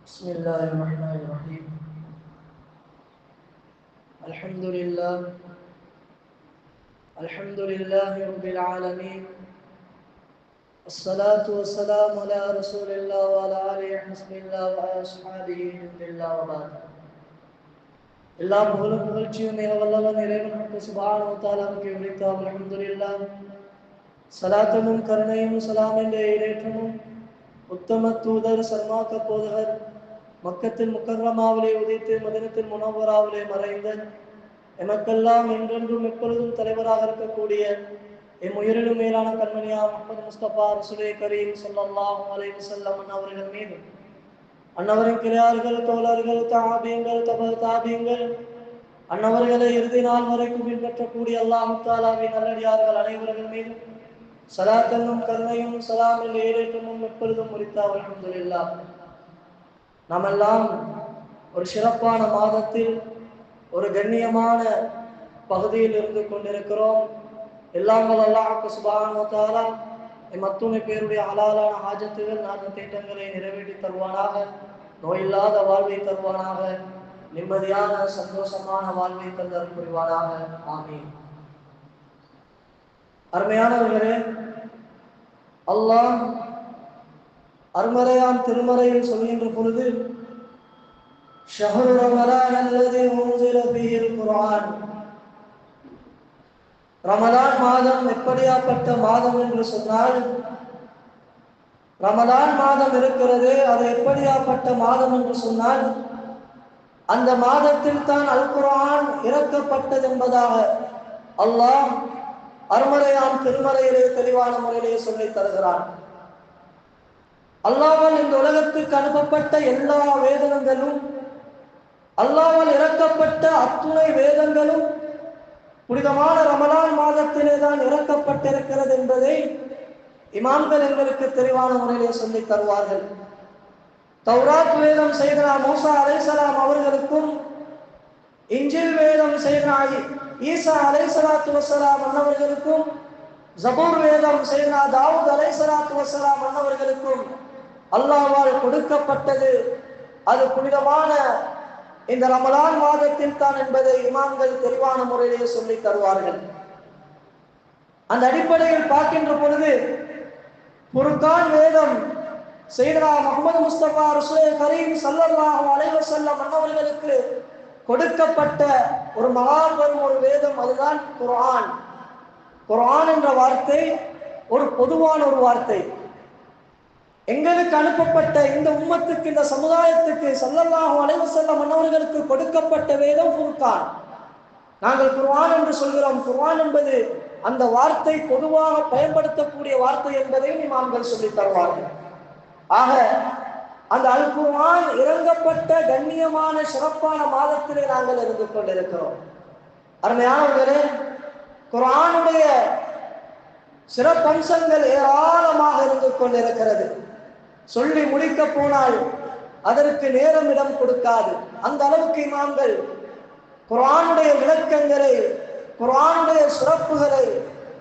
بسم الله الرحمن الرحيم. الحمد لله رب العالمين. الصلاة والسلام على رسول الله وعلى آله حسب الله وعلى أصحابه حزب الله وبعد. எல்லா புகழும் புகழ்ச்சியும் மிக வல்லவன் இறைவனுக்கு சுப்ஹானஹு வ தஆலாவுக்கு உரித்தாம். அல்ஹம்துலில்லாஹ். ஸலாத்தும் கருணையும் ஸலாம் என்ற ஈடேற்றமும் உத்தம தூதர் சன்மார்க்க போதகர் மக்கத்தில் முக்கர்ரமாவிலே உதித்து மதீனத்தில் முனவ்வராவிலே மறைந்த எமக்கெல்லாம் என்றென்றும் எப்பொழுதும் தலைவராக இருக்கக்கூடிய உயிரினும் மேலான கண்மணியா முஹம்மது முஸ்தபா ரசூலே கரீம் ஸல்லல்லாஹு அலைஹி வஸல்லம் அவர்கள் மீது, அன்னவரின் கிளையார்கள், தோழர்கள், தாபியங்கள், தாபியங்கள், அன்னவர்களை இறுதி நாள் வரைக்கும் பின்பற்றக்கூடிய அல்லாஹ் தஆலாவின் நல்லடியார்கள் அனைவர்கள் மீது ஸலாத்தும் கருணையும் ஸலாம் என்ற ஈடேற்றமும் எப்பொழுதும் உரித்தாம். அல்ஹம்துலில்லாஹ். நாமெல்லாம் ஒரு சிறப்பான மாதத்தில் ஒரு கண்ணியமான பகுதியில் இருந்து கொண்டிருக்கிறோம். எல்லாம் அல்லாஹ் சுப்ஹானஹு வ தஆலா அத்துணை பேருடைய ஹலாலான ஹாஜத்துகள் நாட்டு தேட்டங்களை நிறைவேற்றி தருவானாக, நோயில்லாத வாழ்வை தருவானாக, நிம்மதியான சந்தோஷமான வாழ்வை தந்தல் புரிவானாக. ஆமீன். அருமையானவர்களே, அல்லாஹ் அருமறையான் திருமறையில் சொல்கின்ற பொழுது ஷஹ்ரு ரமலான் அல்லதி உன்ஸில ஃபீஹில் குர்ஆன், ரமலான் மாதம் எப்படியாப்பட்ட மாதம் என்று சொன்னால், ரமலான் மாதம் இருக்கிறது, அது எப்படியாப்பட்ட மாதம் என்று சொன்னால், அந்த மாதத்தில் தான் அல் குர்ஆன் இறக்கப்பட்டது என்பதாக அல்லாஹ் அருமறையான் திருமறையிலே தெளிவான முறையிலே சொல்லித் தருகிறான். அல்லாஹ்வால் இந்த உலகத்துக்கு அனுப்பப்பட்ட எல்லா வேதங்களும், அல்லாஹ்வால் இறக்கப்பட்ட அத்துணை வேதங்களும் புனிதமான ரமலான் மாதத்திலே தான் இறக்கப்பட்டிருக்கிறது என்பதை இமாம்கள் எங்களுக்கு தெளிவான முறையிலே சொல்லித் தருவார்கள். தௌராத் வேதம் சையதுனா மூசா அலைஹிஸ்ஸலாம் அவர்களுக்கும், இன்ஜில் வேதம் சையதுனா ஈசா அலைஹிஸ்ஸலாத்து வஸ்ஸலாம் அன்னவர்களுக்கும், ஜபூர் வேதம் சையதுனா தாவூத் அலைஹிஸ்ஸலாத்து வஸ்ஸலாம் அன்னவர்களுக்கும் அல்லாஹ்வால் கொடுக்கப்பட்டது. அது புனிதமான இந்த ரமலான் மாதத்தில் தான் என்பதை இமாம்கள் தெளிவான முறையிலே சொல்லி தருவார்கள். அந்த அடிப்படையில் பார்க்கின்ற பொழுது ஃபுர்கான் வேதம் சையதுனா முஹம்மது முஸ்தபா ரசூலே கரீம் ஸல்லல்லாஹு அலைஹி வஸல்லம் அன்னவர்களுக்கு கொடுக்கப்பட்ட ஒரு மகாபெரும் ஒரு வேதம், அதுதான் குர்ஆன். குர்ஆன் என்ற வார்த்தை ஒரு பொதுவான ஒரு வார்த்தை. எங்களுக்கு அனுப்பப்பட்ட இந்த உம்மத்துக்கு, இந்த சமுதாயத்துக்கு ஸல்லல்லாஹு அலைஹி வஸல்லம் அன்னவர்களுக்கு கொடுக்கப்பட்ட வேதம் ஃபுர்கான். நாங்கள் குர்ஆன் என்று சொல்கிறோம். குர்ஆன் என்பது அந்த வார்த்தை பொதுவாக பயன்படுத்தக்கூடிய வார்த்தை என்பதையும் இமாம்கள் சொல்லித் தருவார்கள். ஆக அந்த அல் குர்ஆன் இறங்கப்பட்ட கண்ணியமான சிறப்பான மாதத்திலே நாங்கள் இருந்து கொண்டிருக்கிறோம். அருமையானவர்களே, குர்ஆனுடைய சிறப்பம்சங்கள் ஏராளமாக இருந்து கொண்டிருக்கிறது. சொல்லி முடிக்க போனால் அதற்கு நேரம் இடம் கொடுக்காது. அந்த அளவுக்கு இமாம்கள் குர்ஆனுடைய விளக்கங்களை, குர்ஆனுடைய சிறப்புகளை,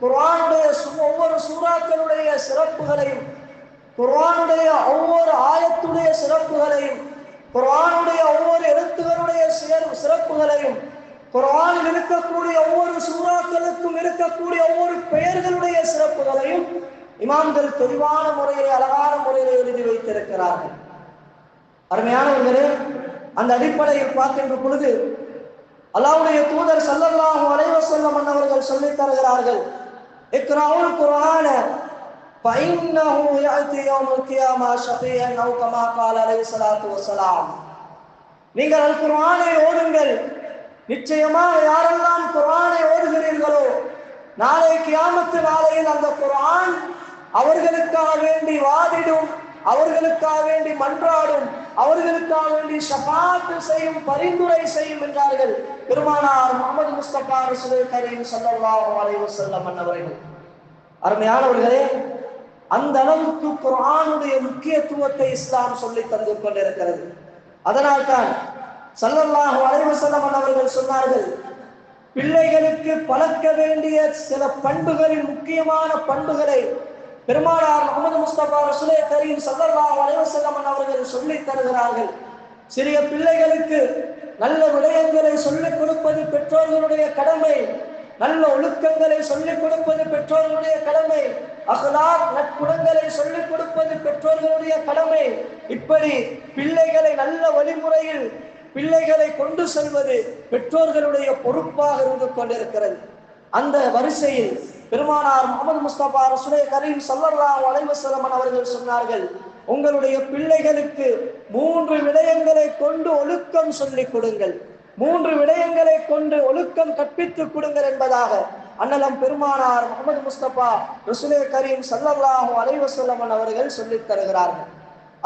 குர்ஆனுடைய ஒவ்வொரு சூறாக்களுடைய சிறப்புகளையும், குர்ஆனுடைய ஒவ்வொரு ஆயத்துடைய சிறப்புகளையும், குர்ஆனுடைய ஒவ்வொரு எழுத்துகளுடைய சிறப்புகளையும், குர்ஆனில் இருக்கக்கூடிய ஒவ்வொரு சூறாக்களுக்கும் இருக்கக்கூடிய ஒவ்வொரு பெயர்களுடைய சிறப்புகளையும் இமாம்கள் தெளிவான முறையிலே, அழகான முறையிலே எழுதி வைத்திருக்கிறார்கள். அருமையானவர்களே, அந்த அடிப்படையில் பார்க்கின்ற பொழுது அல்லாஹ்வுடைய தூதர் ஸல்லல்லாஹு அலைஹி வஸல்லம் அவர்கள் சொல்லித் தருகிறார்கள், இக்ராஉல் குர்ஆன ஃபஇன்னஹு யஅதி யௌமல் கியாமா ஷஃபீஅன் அவ் கமா கால அலைஹி ஸலாத்து வஸலாம். நீங்கள் அல் குர்ஆனை ஓதுங்கள். நிச்சயமாக யாரெல்லாம் குர்ஆனை ஓதுகிறீர்களோ, நாளை கியாமத்து நாளையில் அந்த குர்ஆன் அவர்களுக்காக வேண்டி வாதிடும், அவர்களுக்காக வேண்டி மன்றாடும், அவர்களுக்காக வேண்டி ஷஃபாஅத் செய்யும், பரிந்துரை செய்யும் என்றார்கள் பெருமானார் முஹம்மது முஸ்தபா ரசூலே கரீம் ஸல்லல்லாஹு அலைஹி வஸல்லம் அவர்கள். அருமையானவர்களே, அந்த அளவுக்கு குர்ஆனுடைய முக்கியத்துவத்தை இஸ்லாம் சொல்லி தந்து கொண்டிருக்கிறது. அதனால்தான் ஸல்லல்லாஹு அலைஹி வஸல்லம் அவர்கள் சொன்னார்கள், பிள்ளைகளுக்கு பழக்க வேண்டிய சில பண்புகளில் முக்கியமான பண்புகளை பெருமானார் முஹம்மது முஸ்தபா ரசூலே கரீம் ஸல்லல்லாஹு அலைஹி வஸல்லம் அவர்கள் சொல்லித் தருகிறார்கள், சிறிய பிள்ளைகளுக்கு நல்ல விடயங்களை சொல்லிக் கொடுப்பது பெற்றோர்களுடைய கடமை, நல்ல ஒழுக்கங்களை சொல்லிக் கொடுப்பது பெற்றோர்களுடைய கடமை, அஹ்லாக் நற்குணங்களை சொல்லிக் கொடுப்பது பெற்றோர்களுடைய கடமை. இப்படி பிள்ளைகளை நல்ல வழிமுறையில் பிள்ளைகளை கொண்டு செல்வது பெற்றோர்களுடைய பொறுப்பாக இருந்து கொண்டிருக்கிறது. அந்த வரிசையில் பெருமானார் முஹம்மது முஸ்தபா ரசூலே கரீம் ஸல்லல்லாஹு அலைஹி வஸல்லம் அவர்கள் சொன்னார்கள், உங்களுடைய பிள்ளைகளுக்கு 3 விடயங்களை கொண்டு ஒழுக்கம் சொல்லிக் கொடுங்கள், 3 விடயங்களை கொண்டு ஒழுக்கம் கற்பித்துக் கொடுங்கள் என்பதாக அண்ணலம் பெருமானார் முஹம்மது முஸ்தபா ரசூலே கரீம் ஸல்லல்லாஹு அலைஹி வஸல்லம் அவர்கள் சொல்லித் தருகிறார்கள்.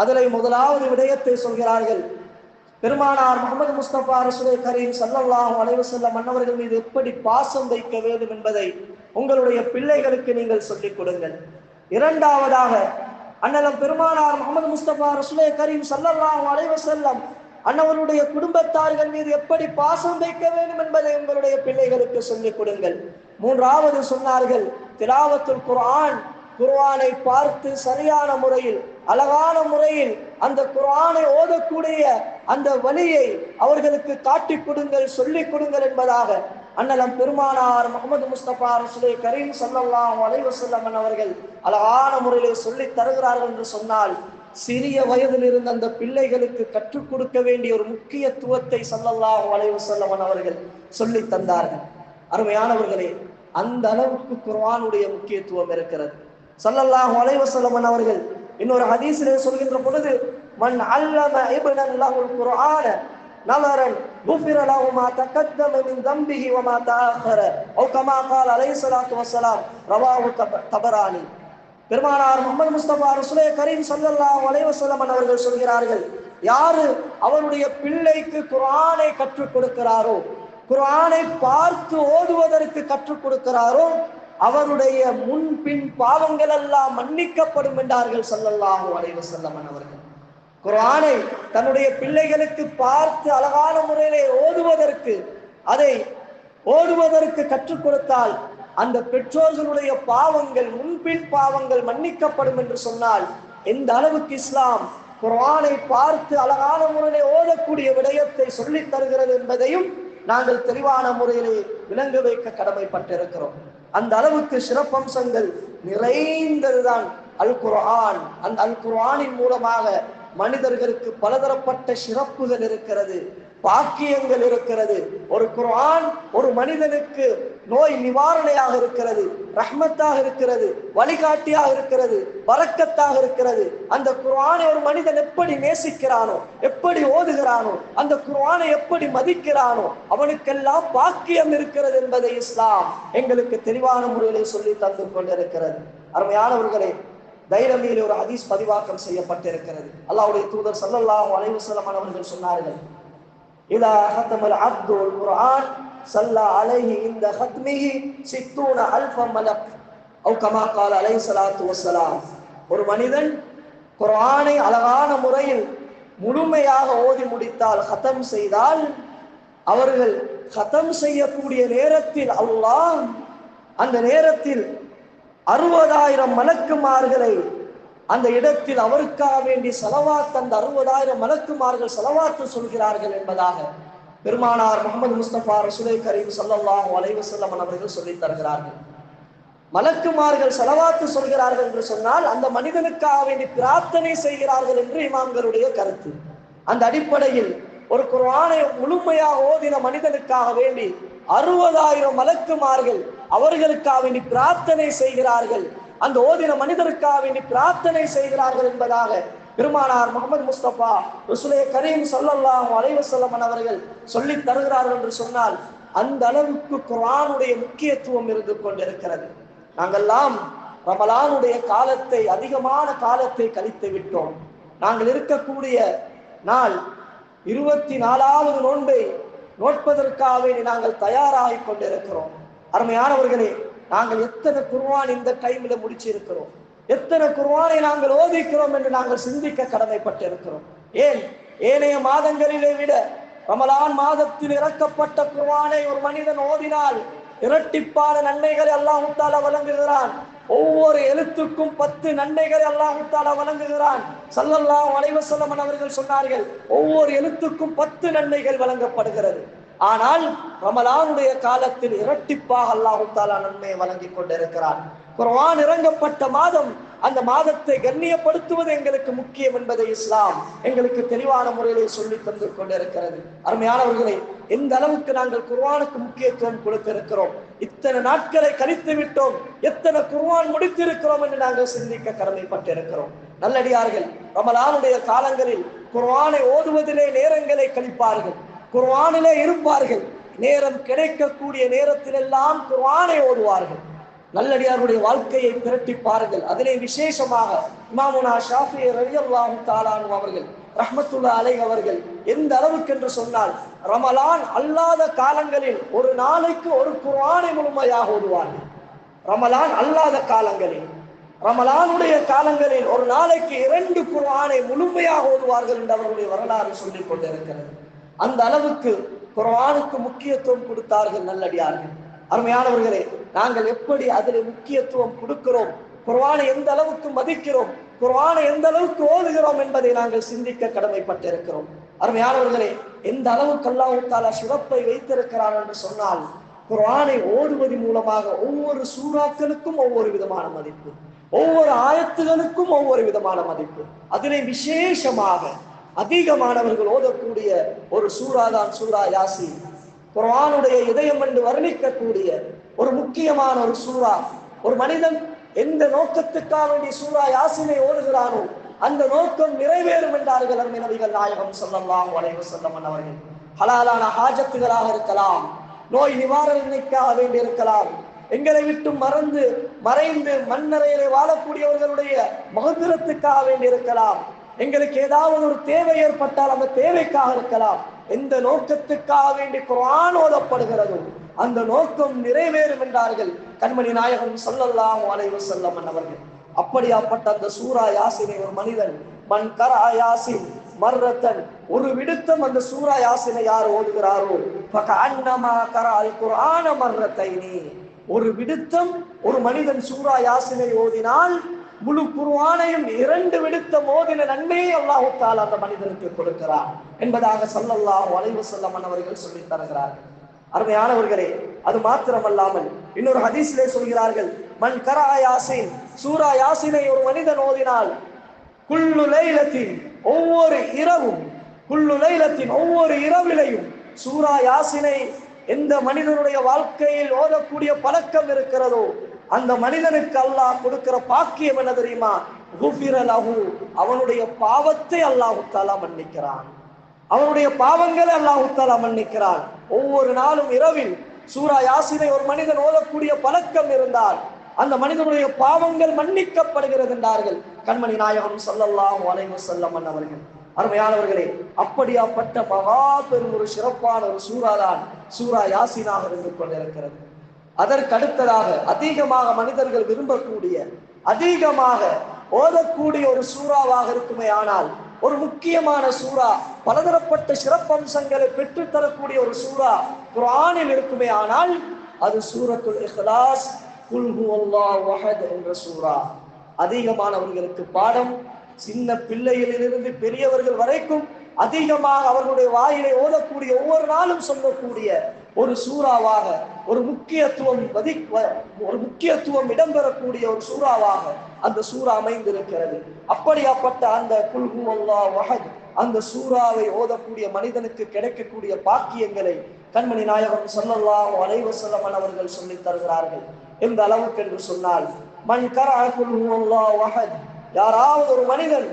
அதில் முதலாவது விடயத்தை சொல்கிறார்கள், பெருமானார் முஹம்மது முஸ்தபா ரசூலே கரீம் ஸல்லல்லாஹு அலைஹி வஸல்லம் அவர்கள் மீது எப்படி பாசம் வைக்க வேண்டும் என்பதை உங்களுடைய பிள்ளைகளுக்கு நீங்கள் சொல்லிக் கொடுங்கள். இரண்டாவதாக அண்ணலம் பெருமானார் முஹம்மது முஸ்தபா ரசூலே கரீம் ஸல்லல்லாஹு அலைஹி வஸல்லம் அன்னவருடைய குடும்பத்தார்கள் மீது எப்படி பாசம் வைக்க வேண்டும் என்பதை உங்களுடைய பிள்ளைகளுக்கு சொல்லிக் கொடுங்கள். மூன்றாவது சொன்னார்கள், திலாவத்துல் குர்ஆன், குர்ஆனை பார்த்து சரியான முறையில் அழகான முறையில் அந்த குர்ஆனை ஓதக்கூடிய அந்த வழியை அவர்களுக்கு காட்டிக் கொடுங்கள், சொல்லிக் கொடுங்கள் என்பதாக அண்ணலம் பெருமானார் முஹம்மது முஸ்தபா ரசூலே கரீம் ஸல்லல்லாஹு அலைஹி வஸல்லம் அவர்கள் அழகான முறையிலே சொல்லி தருகிறார்கள் என்று சொன்னால், சிறிய வயதில் இருந்த அந்த பிள்ளைகளுக்கு கற்றுக் கொடுக்க வேண்டிய ஒரு முக்கியத்துவத்தை ஸல்லல்லாஹு அலைஹி வஸல்லம் அவர்கள் சொல்லி தந்தார்கள். அருமையானவர்களே, அந்த அளவுக்கு குர்ஆனுடைய முக்கியத்துவம் இருக்கிறது. ஸல்லல்லாஹு அலைஹி வஸல்லம் அவர்கள் இன்னொரு ஹதீஸிலே சொல்கின்ற பொழுது, மன் அல்லம இப்னன் லஹுல் குர்ஆன நலரன் குஃபிர லஹு மா தகத்தம மின் தம்பிஹி வ மா தஅخر او كما قال عليه الصلاه والسلام ரவாஹு தபரானி. பெருமானார் முஹம்மது முஸ்தபா ரசூலே கரீம் ஸல்லல்லாஹு அலைஹி வஸல்லம் அவர்கள் சொல்கிறார்கள், யாரு அவருடைய பிள்ளைக்கு குர்ஆனை கற்றுக் கொடுக்கிறாரோ, குர்ஆனை பார்த்து ஓதுவதற்கு கற்றுக் கொடுக்கிறாரோ, அவருடைய முன்பின் பாவங்கள் எல்லாம் மன்னிக்கப்படும் என்றார்கள் ஸல்லல்லாஹு அலைஹி வஸல்லம் அவர்கள். குர்ஆனை தன்னுடைய பிள்ளைகளுக்கு பார்த்து அழகான முறையிலே ஓதுவதற்கு, அதை ஓதுவதற்கு கற்றுக் கொடுத்தால் அந்த பெற்றோர்களுடைய பாவங்கள், முன்பின் பாவங்கள் மன்னிக்கப்படும் என்று சொன்னால், எந்த அளவுக்கு இஸ்லாம் குர்ஆனை பார்த்து அழகான முறையிலே ஓதக்கூடிய விடயத்தை சொல்லித் தருகிறது என்பதையும் நாங்கள் தெளிவான முறையிலே விளங்க வைக்க கடமைப்பட்டிருக்கிறோம். அந்த அளவுக்கு சிறப்பம்சங்கள் நிறைந்ததுதான் அல் குர்ஆன். அந்த அல் குர்ஆனின் மூலமாக மனிதர்களுக்கு பலதரப்பட்ட சிறப்புகள் இருக்கிறது, பாக்கியங்கள் இருக்கிறது. ஒரு குர்ஆன் ஒரு மனிதனுக்கு நோய் நிவாரணையாக இருக்கிறது, ரஹ்மத்தாக இருக்கிறது, வழிகாட்டியாக இருக்கிறது, பரக்கத்தாக இருக்கிறது. அந்த குர்ஆனை ஒரு மனிதன் எப்படி நேசிக்கிறானோ, எப்படி ஓதுகிறானோ, அந்த குர்ஆனை எப்படி மதிக்கிறானோ, அவனுக்கெல்லாம் பாக்கியம் இருக்கிறது என்பதை இஸ்லாம் எங்களுக்கு தெளிவான முறையிலே சொல்லி தந்து கொண்டிருக்கிறது. அருமையானவர்களே, தைரமியில் ஒரு ஹதீஸ் பதிவாக்கம் செய்யப்பட்டிருக்கிறது. அல்லாஹ்வுடைய தூதர் ஸல்லல்லாஹு அலைஹி வஸல்லம் அவர்கள் சொன்னார்கள், இதா ஹதமல் அப்துல் குர்ஆன் ஸல்லா அலைஹி இந்த ஹத்மிஹி 60000 மலக் او كما قال عليه الصلاه والسلام. ஒரு மனிதன் குர்ஆனை அழகான முறையில் முழுமையாக ஓதி முடித்தால், ஹதம் செய்தால், அவர்கள் ஹதம் செய்யக்கூடிய நேரத்தில் அல்லாஹ் அந்த நேரத்தில் 60000 மலக்குமார்களை அந்த இடத்தில் அவருக்காக வேண்டி ஸலவாத், அந்த 60000 மலக்குமார்கள் ஸலவாத்து சொல்கிறார்கள் என்பதாக பெருமானார் முஹம்மது முஸ்தபா ரசூலே கரீம் ஸல்லல்லாஹு அலைஹி வஸல்லம் அவர்கள் சொல்லித் தருகிறார்கள். மலக்குமார்கள் ஸலவாத்து சொல்கிறார்கள் என்று சொன்னால் அந்த மனிதனுக்காக வேண்டி பிரார்த்தனை செய்கிறார்கள் என்று இமாம்களுடைய கருத்து. அந்த அடிப்படையில் ஒரு குர்ஆனை முழுமையாக ஓதின மனிதனுக்காக வேண்டி 60000 மலக்குமார்கள் அவர்களுக்காக வேண்டி பிரார்த்தனை செய்கிறார்கள், அந்த ஓதின மனிதருக்காக வேண்டி பிரார்த்தனை செய்கிறார்கள் என்பதாக பெருமானார் முஹம்மது முஸ்தபா ரசூலே கரீம் ஸல்லல்லாஹு அலைஹி வஸல்லம் அவர்கள் சொல்லி தருகிறார்கள் என்று சொன்னால், அந்த அளவுக்கு குர்ஆனுடைய முக்கியத்துவம் இருந்து கொண்டிருக்கிறது. நாங்கெல்லாம் ரமலானுடைய காலத்தை, அதிகமான காலத்தை கழித்து விட்டோம். நாங்கள் இருக்கக்கூடிய நாள் 24வது நோன்பை நோட்பதற்காக நாங்கள் தயாராகி கொண்டிருக்கிறோம். அருமையானவர்களே, நாங்கள் எத்தனை குர்ஆன் இந்த டைம்ல முடிச்சிருக்கிறோம், எத்தனை குர்ஆனை நாங்கள் ஓதிக்கிறோம் என்று நாங்கள் சிந்திக்க கடமைப்பட்டிருக்கிறோம். ஏன், ஏனைய மாதங்களிலே விட ரமலான் மாதத்தில் இறக்கப்பட்ட குர்ஆனை ஒரு மனிதன் ஓதினால் இரட்டிப்பான நன்மைகளை அல்லாஹ் தஆலா வழங்குகிறான். ஒவ்வொரு எழுத்துக்கும் 10 நன்மைகளை அல்லாஹ் தஆலா வழங்குகிறான். ஸல்லல்லாஹு அலைஹி வஸல்லம் அவர்கள் சொன்னார்கள், ஒவ்வொரு எழுத்துக்கும் 10 நன்மைகள் வழங்கப்படுகிறது. ஆனால் ரமலானுடைய காலத்தில் இரட்டிப்பாக அல்லாஹ் தஆலா நன்மையை வழங்கி கொண்டிருக்கிறான். குர்ஆன் இறங்கப்பட்ட மாதம், அந்த மாதத்தை கண்ணியப்படுத்துவது எங்களுக்கு முக்கியம் என்பதை இஸ்லாம் எங்களுக்கு தெளிவான முறையிலே சொல்லி தந்து கொண்டிருக்கிறது. அருமையானவர்களே, எந்த அளவுக்கு நாங்கள் குர்ஆனுக்கு முக்கியத்துவம் கொடுத்திருக்கிறோம், இத்தனை நாட்களை கழித்து விட்டோம், எத்தனை குர்ஆன் முடித்திருக்கிறோம் என்று நாங்கள் சிந்திக்க கடமைப்பட்டிருக்கிறோம். நல்லடியார்கள் ரமலானுடைய காலங்களில் குர்ஆனை ஓதுவதிலே நேரங்களை கழிப்பார்கள், குர்ஆனிலே இருப்பார்கள். நேரம் கிடைக்கக்கூடிய நேரத்திலெல்லாம் குர்ஆனை ஓதுவார்கள். நல்லடியாருடைய வாழ்க்கையை பிரட்டிப்பார்கள். அதிலே விசேஷமாக இமாமுனா ஷாஃபி ரலியல்லாஹு தஆலா அன்ஹு அவர்கள் ரஹ்மத்துல்லாஹி அலைஹி அவர்கள் எந்த அளவுக்கு என்று சொன்னால், ரமலான் அல்லாத காலங்களில் ஒரு நாளைக்கு ஒரு குர்ஆனை முழுமையாக ஓதுவார்கள். ரமலான் அல்லாத காலங்களில், ரமலானுடைய காலங்களில் ஒரு நாளைக்கு 2 குர்ஆனை முழுமையாக ஓதுவார்கள் என்று அவர்களுடைய வரலாறு சொல்லிக் கொண்டிருக்கிறது. அந்த அளவுக்கு குர்ஆனுக்கு முக்கியத்துவம் கொடுத்தார்கள் நல்லடியார்கள். அருமையானவர்களே, நாங்கள் எப்படி அதில் முக்கியத்துவம் கொடுக்கிறோம், குர்ஆனை எந்த அளவுக்கு மதிக்கிறோம், குர்ஆனை எந்த அளவுக்கு ஓதுகிறோம் என்பதை நாங்கள் சிந்திக்க கடமைப்பட்டிருக்கிறோம். அருமையானவர்களே, எந்த அளவுக்கு அல்லாஹ் தஆலா சிறப்பை வைத்திருக்கிறான் என்று சொன்னால், குர்ஆனை ஓதுவதன் மூலமாக ஒவ்வொரு சூறாக்களுக்கும் ஒவ்வொரு விதமான மதிப்பு, ஒவ்வொரு ஆயத்துகளுக்கும் ஒவ்வொரு விதமான மதிப்பு. அதிலே விசேஷமாக அதிகமானவர்கள் ஓதக்கூடிய ஒரு சூறா தான் சூரா யாசீன். குர்ஆனுடைய இதயம் என்று வர்ணிக்கக்கூடிய ஒரு முக்கியமான ஒரு சூறா. ஒரு மனிதன் எந்த நோக்கத்துக்காக வேண்டி சூரா யாசீனை ஓடுகிறானோ அந்த நோக்கம் நிறைவேறும் என்றார்கள் அருமை நபிகள் நாயகம் ஸல்லல்லாஹு அலைஹி வஸல்லம் அவர்கள். ஹலாலான ஹாஜத்துகளாக இருக்கலாம், நோய் நிவாரணைக்காக வேண்டி இருக்கலாம், எங்களை விட்டு மறைந்து மண்ணறையிலே வாழக்கூடியவர்களுடைய மகபிரத்துக்காக வேண்டி இருக்கலாம், எங்களுக்கு ஏதாவது ஒரு தேவை ஏற்பட்டால் அந்த தேவைக்காக இருக்கலாம். எந்த நோக்கத்துக்காக வேண்டி குர்ஆன் ஓதப்படுகிறதோ அந்த நோக்கம் நிறைவேறும் என்றார்கள் கண்மணி நாயகம் ஸல்லல்லாஹு அலைஹி வஸல்லம் அவர்கள். அப்படியாப்பட்ட அந்த சூரா யாசீனை ஒரு மனிதன் மன் கரஅ யாசீன் மர்ரத்தன், ஒரு விடுத்தம் அந்த சூரா யாசீனை யார் ஓதுகிறாரோ ஃபகஅன்னமா கரஅல் குர்ஆன மர்ரத்தைனி, ஒரு விடுத்தம் ஒரு மனிதன் சூரா யாசீனை ஓதினால் முழு குர்ஆனையும் 2 விடுத்தம் ஓதின நன்மையை அல்லாஹ் தஆலா அந்த மனிதனுக்கு கொடுக்கிறார் என்பதாக ஸல்லல்லாஹு அலைஹி வஸல்லம் அவர்கள் சொல்லி தருகிறார்கள். அருமையானவர்களே, அது மாத்திரமல்லாமல் இன்னொரு ஹதீஸிலே சொல்கிறார்கள், மன் கரஅ யாசீன், சூரா யாசீனை ஒரு மனிதன் ஓதினால் குல்லு லைலத்தின், ஒவ்வொரு இரவும், குல்லு லைலத்தின் ஒவ்வொரு இரவிலையும் சூரா யாசீனை எந்த மனிதனுடைய வாழ்க்கையில் ஓதக்கூடிய பழக்கம் இருக்கிறதோ அந்த மனிதனுக்கு அல்லாஹ் கொடுக்கிற பாக்கியம் என்ன தெரியுமா? குஃபிர லஹு, அவனுடைய பாவத்தை அல்லாஹ் தஆலா மன்னிக்கிறான், அவனுடைய பாவங்களை அல்லாஹ் தஆலா மன்னிக்கிறான். ஒவ்வொரு நாளும் இரவில் சூரா யாசீனை ஒரு மனிதன் ஓதக்கூடிய பழக்கம் இருந்தால் அந்த மனிதனுடைய பாவங்கள் மன்னிக்கப்படுகிறது என்றார்கள் கண்மணி நாயகம் ஸல்லல்லாஹு அலைஹி வஸல்லம் அவர்கள். அருமையானவர்களே, அப்படியாப்பட்ட மகா பெரும் ஒரு சிறப்பான ஒரு சூரா தான் சூரா யாசீனாக இருந்து கொண்டிருக்கிறது. அதற்கு அடுத்ததாக அதிகமாக மனிதர்கள் விரும்பக்கூடிய, அதிகமாக ஓதக்கூடிய ஒரு சூறாவாக இருக்குமே ஆனால், ஒரு முக்கியமான சூறா, பலதரப்பட்ட சிறப்பம்சங்களை பெற்றுத்தரக்கூடிய ஒரு சூறா குர்ஆனில் இருக்குமே ஆனால் அது சூரத்துல் இக்லாஸ், குல் ஹுவல்லாஹு அஹத் என்ற சூறா. அதிகமானவர்களுக்கு பாடம், சின்ன பிள்ளைகளிலிருந்து பெரியவர்கள் வரைக்கும் அதிகமாக அவர்களுடைய வாயிலை ஓதக்கூடிய, ஒவ்வொரு நாளும் சொல்லக்கூடிய ஒரு சூறாவாக, ஒரு முக்கியத்துவம் இடம்பெறக்கூடிய ஒரு சூறாவாக அந்த சூறா அமைந்திருக்கிறது. அப்படியாப்பட்ட அந்த குல் ஹுவல்லாஹு அஹத் அந்த சூறாவை ஓதக்கூடிய மனிதனுக்கு கிடைக்கக்கூடிய பாக்கியங்களை கண்மணி நாயகம் ஸல்லல்லாஹு அலைஹி வஸல்லம் அவர்கள் சொல்லி தருகிறார்கள். எந்த அளவுக்கு என்று சொன்னால், மன் கரஅ குல் ஹுவல்லாஹு அஹத், யாராவது ஒரு மனிதன்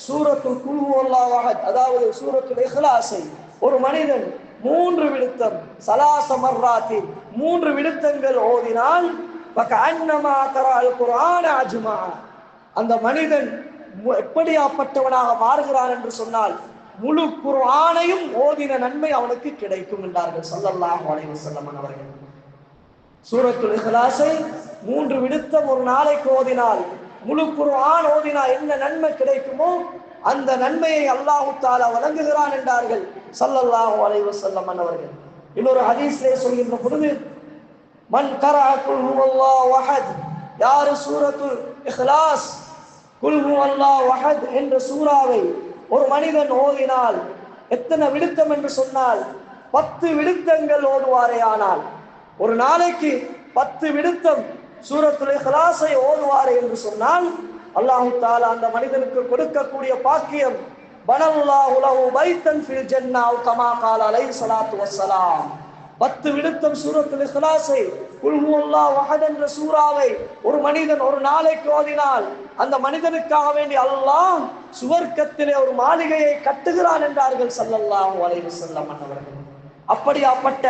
சூரத்துல் குல் ஹுவல்லாஹு அஹத் அதாவது சூரத்துல் இக்லாஸை ஒரு மனிதன் 3 விடுத்தம், ஸலாஸ மர்ராத்தின் 3 விடுத்தங்கள் ஓதினால் ஃபகஅன்னமா கரஅல் குர்ஆன அஜ்மா, அந்த மனிதன் எப்படியாப்பட்டவனாக மாறுகிறான் என்று சொன்னால் முழு குர்ஆனையும் ஓதின நன்மை அவனுக்கு கிடைக்கும் என்றார்கள் ஸல்லல்லாஹு அலைஹி வஸல்லம் அவர்கள். சூரத்துல் இக்லாஸை 3 விடுத்தம் ஒரு நாளைக்கு ஓதினால், முழு குர்ஆன் ஓதினால் என்ன நன்மை கிடைக்குமோ அந்த நன்மையை அல்லாஹ் தஆலா வழங்குகிறான் என்றார்கள் ஸல்லல்லாஹு அலைஹி வஸல்லம் அவர்கள். இன்னொரு ஹதீஸிலே சொல்கின்ற பொழுது, மன் கரஅ குல் ஹுவல்லாஹு அஹத், யாரு சூரத்துல் இஹ்லாஸ் குல் ஹுவல்லாஹு அஹத் என்ற சூறாவை ஒரு மனிதன் ஓதினால் எத்தனை விடுத்தம் என்று சொன்னால் 10 விடுத்தங்கள் ஓதுவாரே. ஆனால் ஒரு நாளைக்கு 10 விடுத்தம் சூரத்துல் இஹ்லாஸை ஓதுவாரே என்று சொன்னால் அல்லாஹ் தஆலா அந்த மனிதனுக்கு கொடுக்கக்கூடிய பாக்கியம் பனல்லாஹு லஹு பைத்தன் ஃபில் ஜன்னah கமா கால அலைஹி ஸலாத்து வஸ்ஸலாம். 10 விடுத்தம் சூரத்துல் இஹ்லாஸை குல் ஹுவல்லாஹு அஹத் என்ற சூறாவை ஒரு மனிதன் ஒரு நாளைக்கு ஓதினால் அந்த மனிதனுக்காக வேண்டி அல்லாஹ் சுவர்க்கத்திலே ஒரு மாளிகையை கட்டுகிறான் என்றார்கள் ஸல்லல்லாஹு அலைஹி வஸல்லம் அவர்கள். அப்படியாப்பட்ட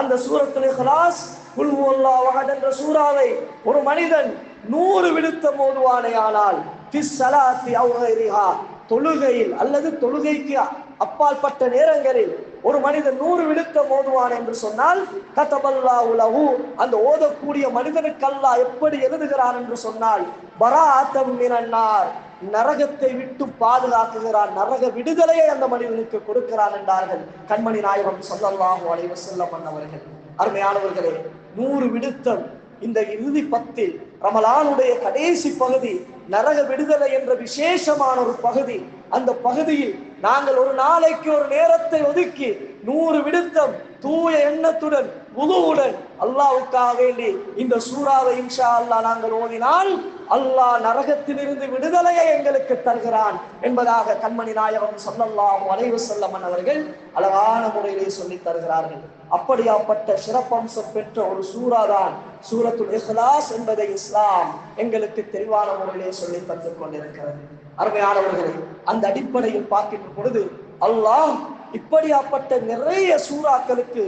அந்த சூரத்துல் இஹ்லாஸ் குல் ஹுவல்லாஹு அஹத் என்ற சூறாவை ஒரு மனிதன் 100 விடுத்தம் ஓதுவானேயானால் ஃபிஸ் ஸலாத்தி அவ் கைரிஹா தொழுகையில் அல்லது தொழுகைக்கு அப்பாற்பட்ட நேரங்களில் ஒரு மனிதன் 100 விடுத்தம் ஓதுவான் என்று சொன்னால் கதபல்லாஹு லஹு அந்த ஓதக்கூடிய மனிதனுக்கு அல்லாஹ் எப்படி எழுதுகிறான் என்று சொன்னால் பராஅத்தம் மினன்னார் நரகத்தை விட்டு பாதுகாக்குகிறான், நரக விடுதலையை அந்த மனிதனுக்கு கொடுக்கிறான் என்றார்கள் கண்மணி நாயகம் ஸல்லல்லாஹு அலைஹி வஸல்லம் அவர்கள். அருமையானவர்களே, 100 விடுத்தம் இந்த இறுதி 10 ரமலானுடைய கடைசி பகுதி நரக விடுதலை என்ற விசேஷமான ஒரு பகுதி. அந்த பகுதியில் நாங்கள் ஒரு நாளைக்கு ஒரு நேரத்தை ஒதுக்கி 100 விடுத்தம் தூய எண்ணத்துடன் வுதுவுடன் அல்லாஹ்வுக்காக வேண்டி இந்த சூறாவை இன்ஷா அல்லாஹ் நாங்கள் ஓதினால் அல்லாஹ் நரகத்திலிருந்து விடுதலையை எங்களுக்கு தருகிறான் என்பதாக கண்மணி நாயகம் ஸல்லல்லாஹு அலைஹி வஸல்லம் அவர்கள் அழகான முறையிலே சொல்லி தருகிறார்கள். அப்படியாப்பட்ட சிறப்பம்சம் பெற்ற ஒரு சூறா தான் சூரத்துல் இஹ்லாஸ் என்பதை இஸ்லாம் எங்களுக்கு தெளிவான முறையிலே சொல்லி தந்து கொண்டிருக்கிறது. அருமையானவர்களே, அந்த அடிப்படையில் பார்க்கின்ற பொழுது அல்லாஹ் இப்படியாப்பட்ட நிறைய சூறாக்களுக்கு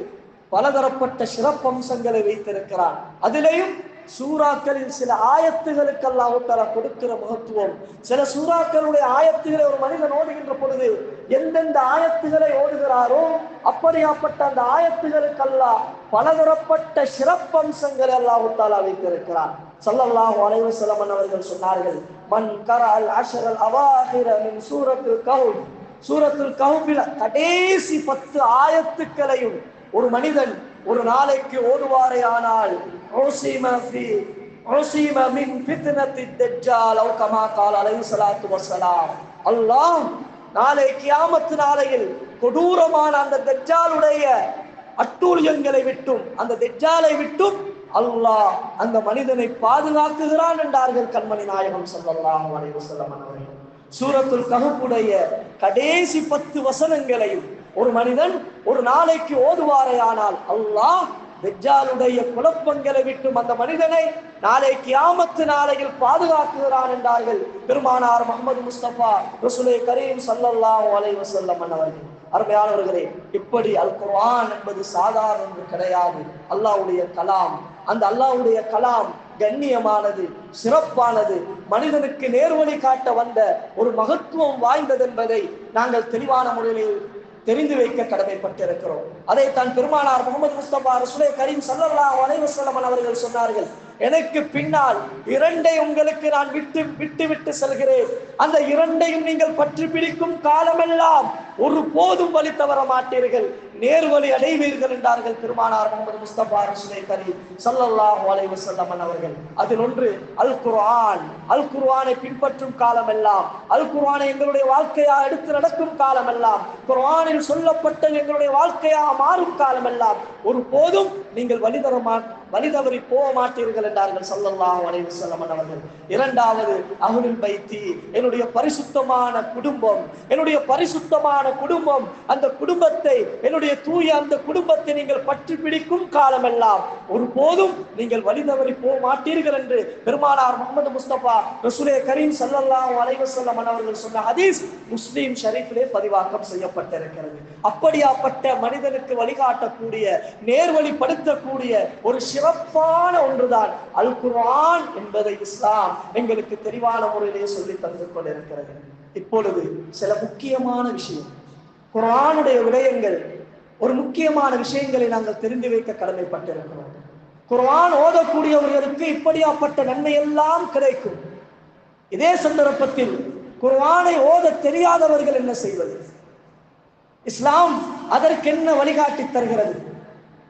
பலதரப்பட்ட சிறப்பம்சங்களை வைத்திருக்கிறான். அதிலேயும் சூறாக்களில் சில ஆயத்துகளுக்கு அல்லாஹ் தஆலா கொடுக்கிற மகத்துவம், சில சூறாக்களுடைய ஆயத்துகளை ஒரு மனிதன் ஓடுகின்ற பொழுது எந்தெந்த ஆயத்துகளை ஓடுகிறாரோ அப்படியாப்பட்ட அந்த ஆயத்துகளுக்கு அல்லாஹ் பலதரப்பட்ட சிறப்பம்சங்களை அல்லாஹ் தஆலா வைத்திருக்கிறான். ஸல்லல்லாஹு அலைஹி வஸல்லம் அவர்கள் சொன்னார்கள், மன் கரஅல் அஷ்ரல் அவாஹிர மின் சூரத்துல் கஹ்ஃப், சூரத்துல் கஹ்ஃபில் கடைசி 10 ஆயத்துக்களையும் ஒரு மனிதன் ஒரு நாளைக்கு ஓடுவாரே ஆனால் உஸிம மின் ஃபித்னத்தித் தஜ்ஜால் அவ் கமா கால அலைஹி ஸலாத்து வஸ்ஸலாம். அல்லாஹ் நாளை கியாமத் நாளையில் கொடூரமான அந்த தஜ்ஜாலுடைய அட்டூழியங்களை விட்டும் அந்த தஜ்ஜாலை விட்டும் அல்லாஹ் அந்த மனிதனை பாதுகாக்குகிறான் என்றார்கள் கண்மணி நாயகம் ஸல்லல்லாஹு அலைஹி வஸல்லம் அவர்கள். சூரத்துல் கஹ்ஃபுடைய கடைசி 10 வசனங்களையும் ஒரு மனிதன் ஒரு நாளைக்கு ஓதுவாரே ஆனால் அல்லாஹ் தஜ்ஜாலுடைய குழப்பங்களை விட்டும் அந்த மனிதனை நாளை கியாமத் நாளையில் பாதுகாக்குகிறான் என்றார்கள் பெருமானார் முஹம்மது முஸ்தபா ரசூலே கரீம் ஸல்லல்லாஹு அலைஹி வஸல்லம் அவர்கள். அருமையானவர்களே, இப்படி அல் குர்ஆன் என்பது சாதாரண ஒன்று கிடையாது. அல்லாஹ்வுடைய கலாம், அந்த அல்லாஹ்வுடைய கலாம் கண்ணியமானது, சிறப்பானது, மனிதனுக்கு நேர்வழி காட்ட வந்த ஒரு மகத்துவம் வாய்ந்தது என்பதை நாங்கள் தெளிவான முறையில் தெரிந்து வைக்க கடமைப்பட்டிருக்கிறோம். அதைத்தான் பெருமானார் முஹம்மது முஸ்தபா ரசூலே கரீம் ஸல்லல்லாஹு அலைஹி வஸல்லம் அவர்கள் சொன்னார்கள், எனக்கு பின்னால் 2 உங்களுக்கு நான் விட்டு செல்கிறேன். அந்த 2ஐயும் நீங்கள் பற்றி பிடிக்கும் காலமெல்லாம் ஒரு போதும் வழி தவற மாட்டீர்கள், நேர்வழி அடைவீர்கள் என்றார்கள் பெருமானார் முஹம்மது முஸ்தபா ரசூலே கரீம் ஸல்லல்லாஹு அலைஹி வஸல்லம் அவர்கள். அதில் ஒன்று அல் குர்ஆன். அல் குர்ஆனை பின்பற்றும் காலமெல்லாம், அல் குர்ஆனை எங்களுடைய வாழ்க்கையாக எடுத்து நடக்கும் காலமெல்லாம், குர்ஆனில் சொல்லப்பட்ட எங்களுடைய வாழ்க்கையாக மாறும் காலமெல்லாம் ஒரு போதும் நீங்கள் வழி தவறி போக மாட்டீர்கள் என்றார்கள் ஸல்லல்லாஹு அலைஹி வஸல்லம் அவர்கள். இரண்டாவது அஹ்லுல் பைத்தி, என்னுடைய பரிசுத்தமான குடும்பம், என்னுடைய பரிசுத்தமான குடும்பம், அந்த குடும்பத்தை, என்னுடைய தூய அந்த குடும்பத்தை நீங்கள் பற்றி பிடிக்கும் காலமெல்லாம் ஒரு போதும் நீங்கள் வழி தவறி போக மாட்டீர்கள் என்று பெருமானார் முஹம்மது முஸ்தபா ரசூலே கரீம் ஸல்லல்லாஹு அலைஹி வஸல்லம் அவர்கள் சொன்ன ஹதீஸ் முஸ்லிம் ஷரீஃபிலே பதிவாக்கம் செய்யப்பட்டிருக்கிறது. அப்படியாப்பட்ட மனிதனுக்கு வழிகாட்டக்கூடிய, நேர்வழிப்படுத்தக்கூடிய ஒரு சிறப்பான ஒன்றுதான் அல் குர்ஆன் என்பதை இஸ்லாம் எங்களுக்கு தெளிவான முறையிலே சொல்லி தந்து கொண்டிருக்கிறது. இப்பொழுது சில முக்கியமான விஷயம், குர்ஆனுடைய விடயங்கள், ஒரு முக்கியமான விஷயங்களை நாங்கள் தெரிந்து வைக்க கடமைப்பட்டிருக்கிறோம். குர்ஆன் ஓதக்கூடியவர்களுக்கு இப்படியாப்பட்ட நன்மை எல்லாம் கிடைக்கும். இதே சந்தர்ப்பத்தில் குர்ஆனை ஓத தெரியாதவர்கள் என்ன செய்வது? இஸ்லாம் அதற்கு என்ன வழிகாட்டி தருகிறது?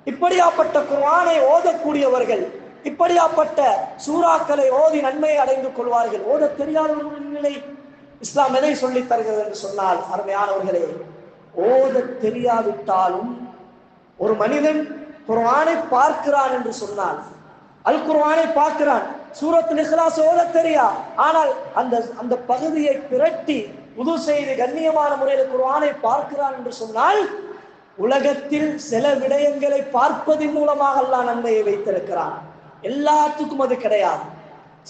இப்படியாப்பட்ட குர்ஆனை ஓதக்கூடியவர்கள் இப்படியாப்பட்ட சூறாக்களை ஓதி நன்மையை அடைந்து கொள்வார்கள். ஓத தெரியாதவர்களின் நிலை இஸ்லாம் எதை சொல்லி தருகிறது என்று சொன்னால், அருமையானவர்களே, ஓத தெரியாவிட்டாலும் ஒரு மனிதன் குர்ஆனை பார்க்கிறான் என்று சொன்னால், அல் குர்ஆனை பார்க்கிறான், சூரத்துல் இக்லாஸ் ஓத தெரியா, ஆனால் அந்த பகுதியை பிரட்டி உது செய்து கண்ணியமான முறையில் குர்ஆனை பார்க்கிறான் என்று சொன்னால், உலகத்தில் சில விடயங்களை பார்ப்பதன் மூலமாக அல்லாஹ் நன்மையை வைத்திருக்கிறான். எல்லாத்துக்கும் அது கிடையாது.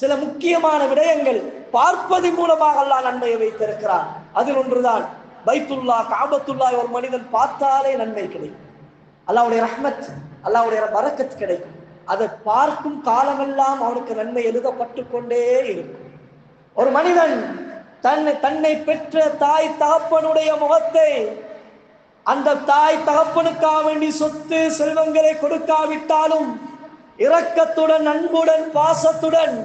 சில முக்கியமான விடயங்கள் பார்ப்பதன் மூலமாக அல்லாஹ் நன்மையை வைத்திருக்கிறான். அதில் ஒன்றுதான் பைத்துல்லா, காபத்துல்லா. ஒரு மனிதன் பார்த்தாலே நன்மை கிடைக்கும், அல்லாஹ்வுடைய ரஹ்மத், அல்லாஹ்வுடைய பரக்கத் கிடைக்கும். அதை பார்க்கும் காலமெல்லாம் அவனுக்கு நன்மை எழுதப்பட்டு கொண்டே இருக்கும். ஒரு மனிதன் தன்னை பெற்ற தாய் தகப்பனுடைய முகத்தை, அந்த தாய் தகப்பனுக்காக வேண்டி சொத்து செல்வங்களை கொடுக்காவிட்டாலும் இரக்கத்துடன், அன்புடன், பாசத்துடன்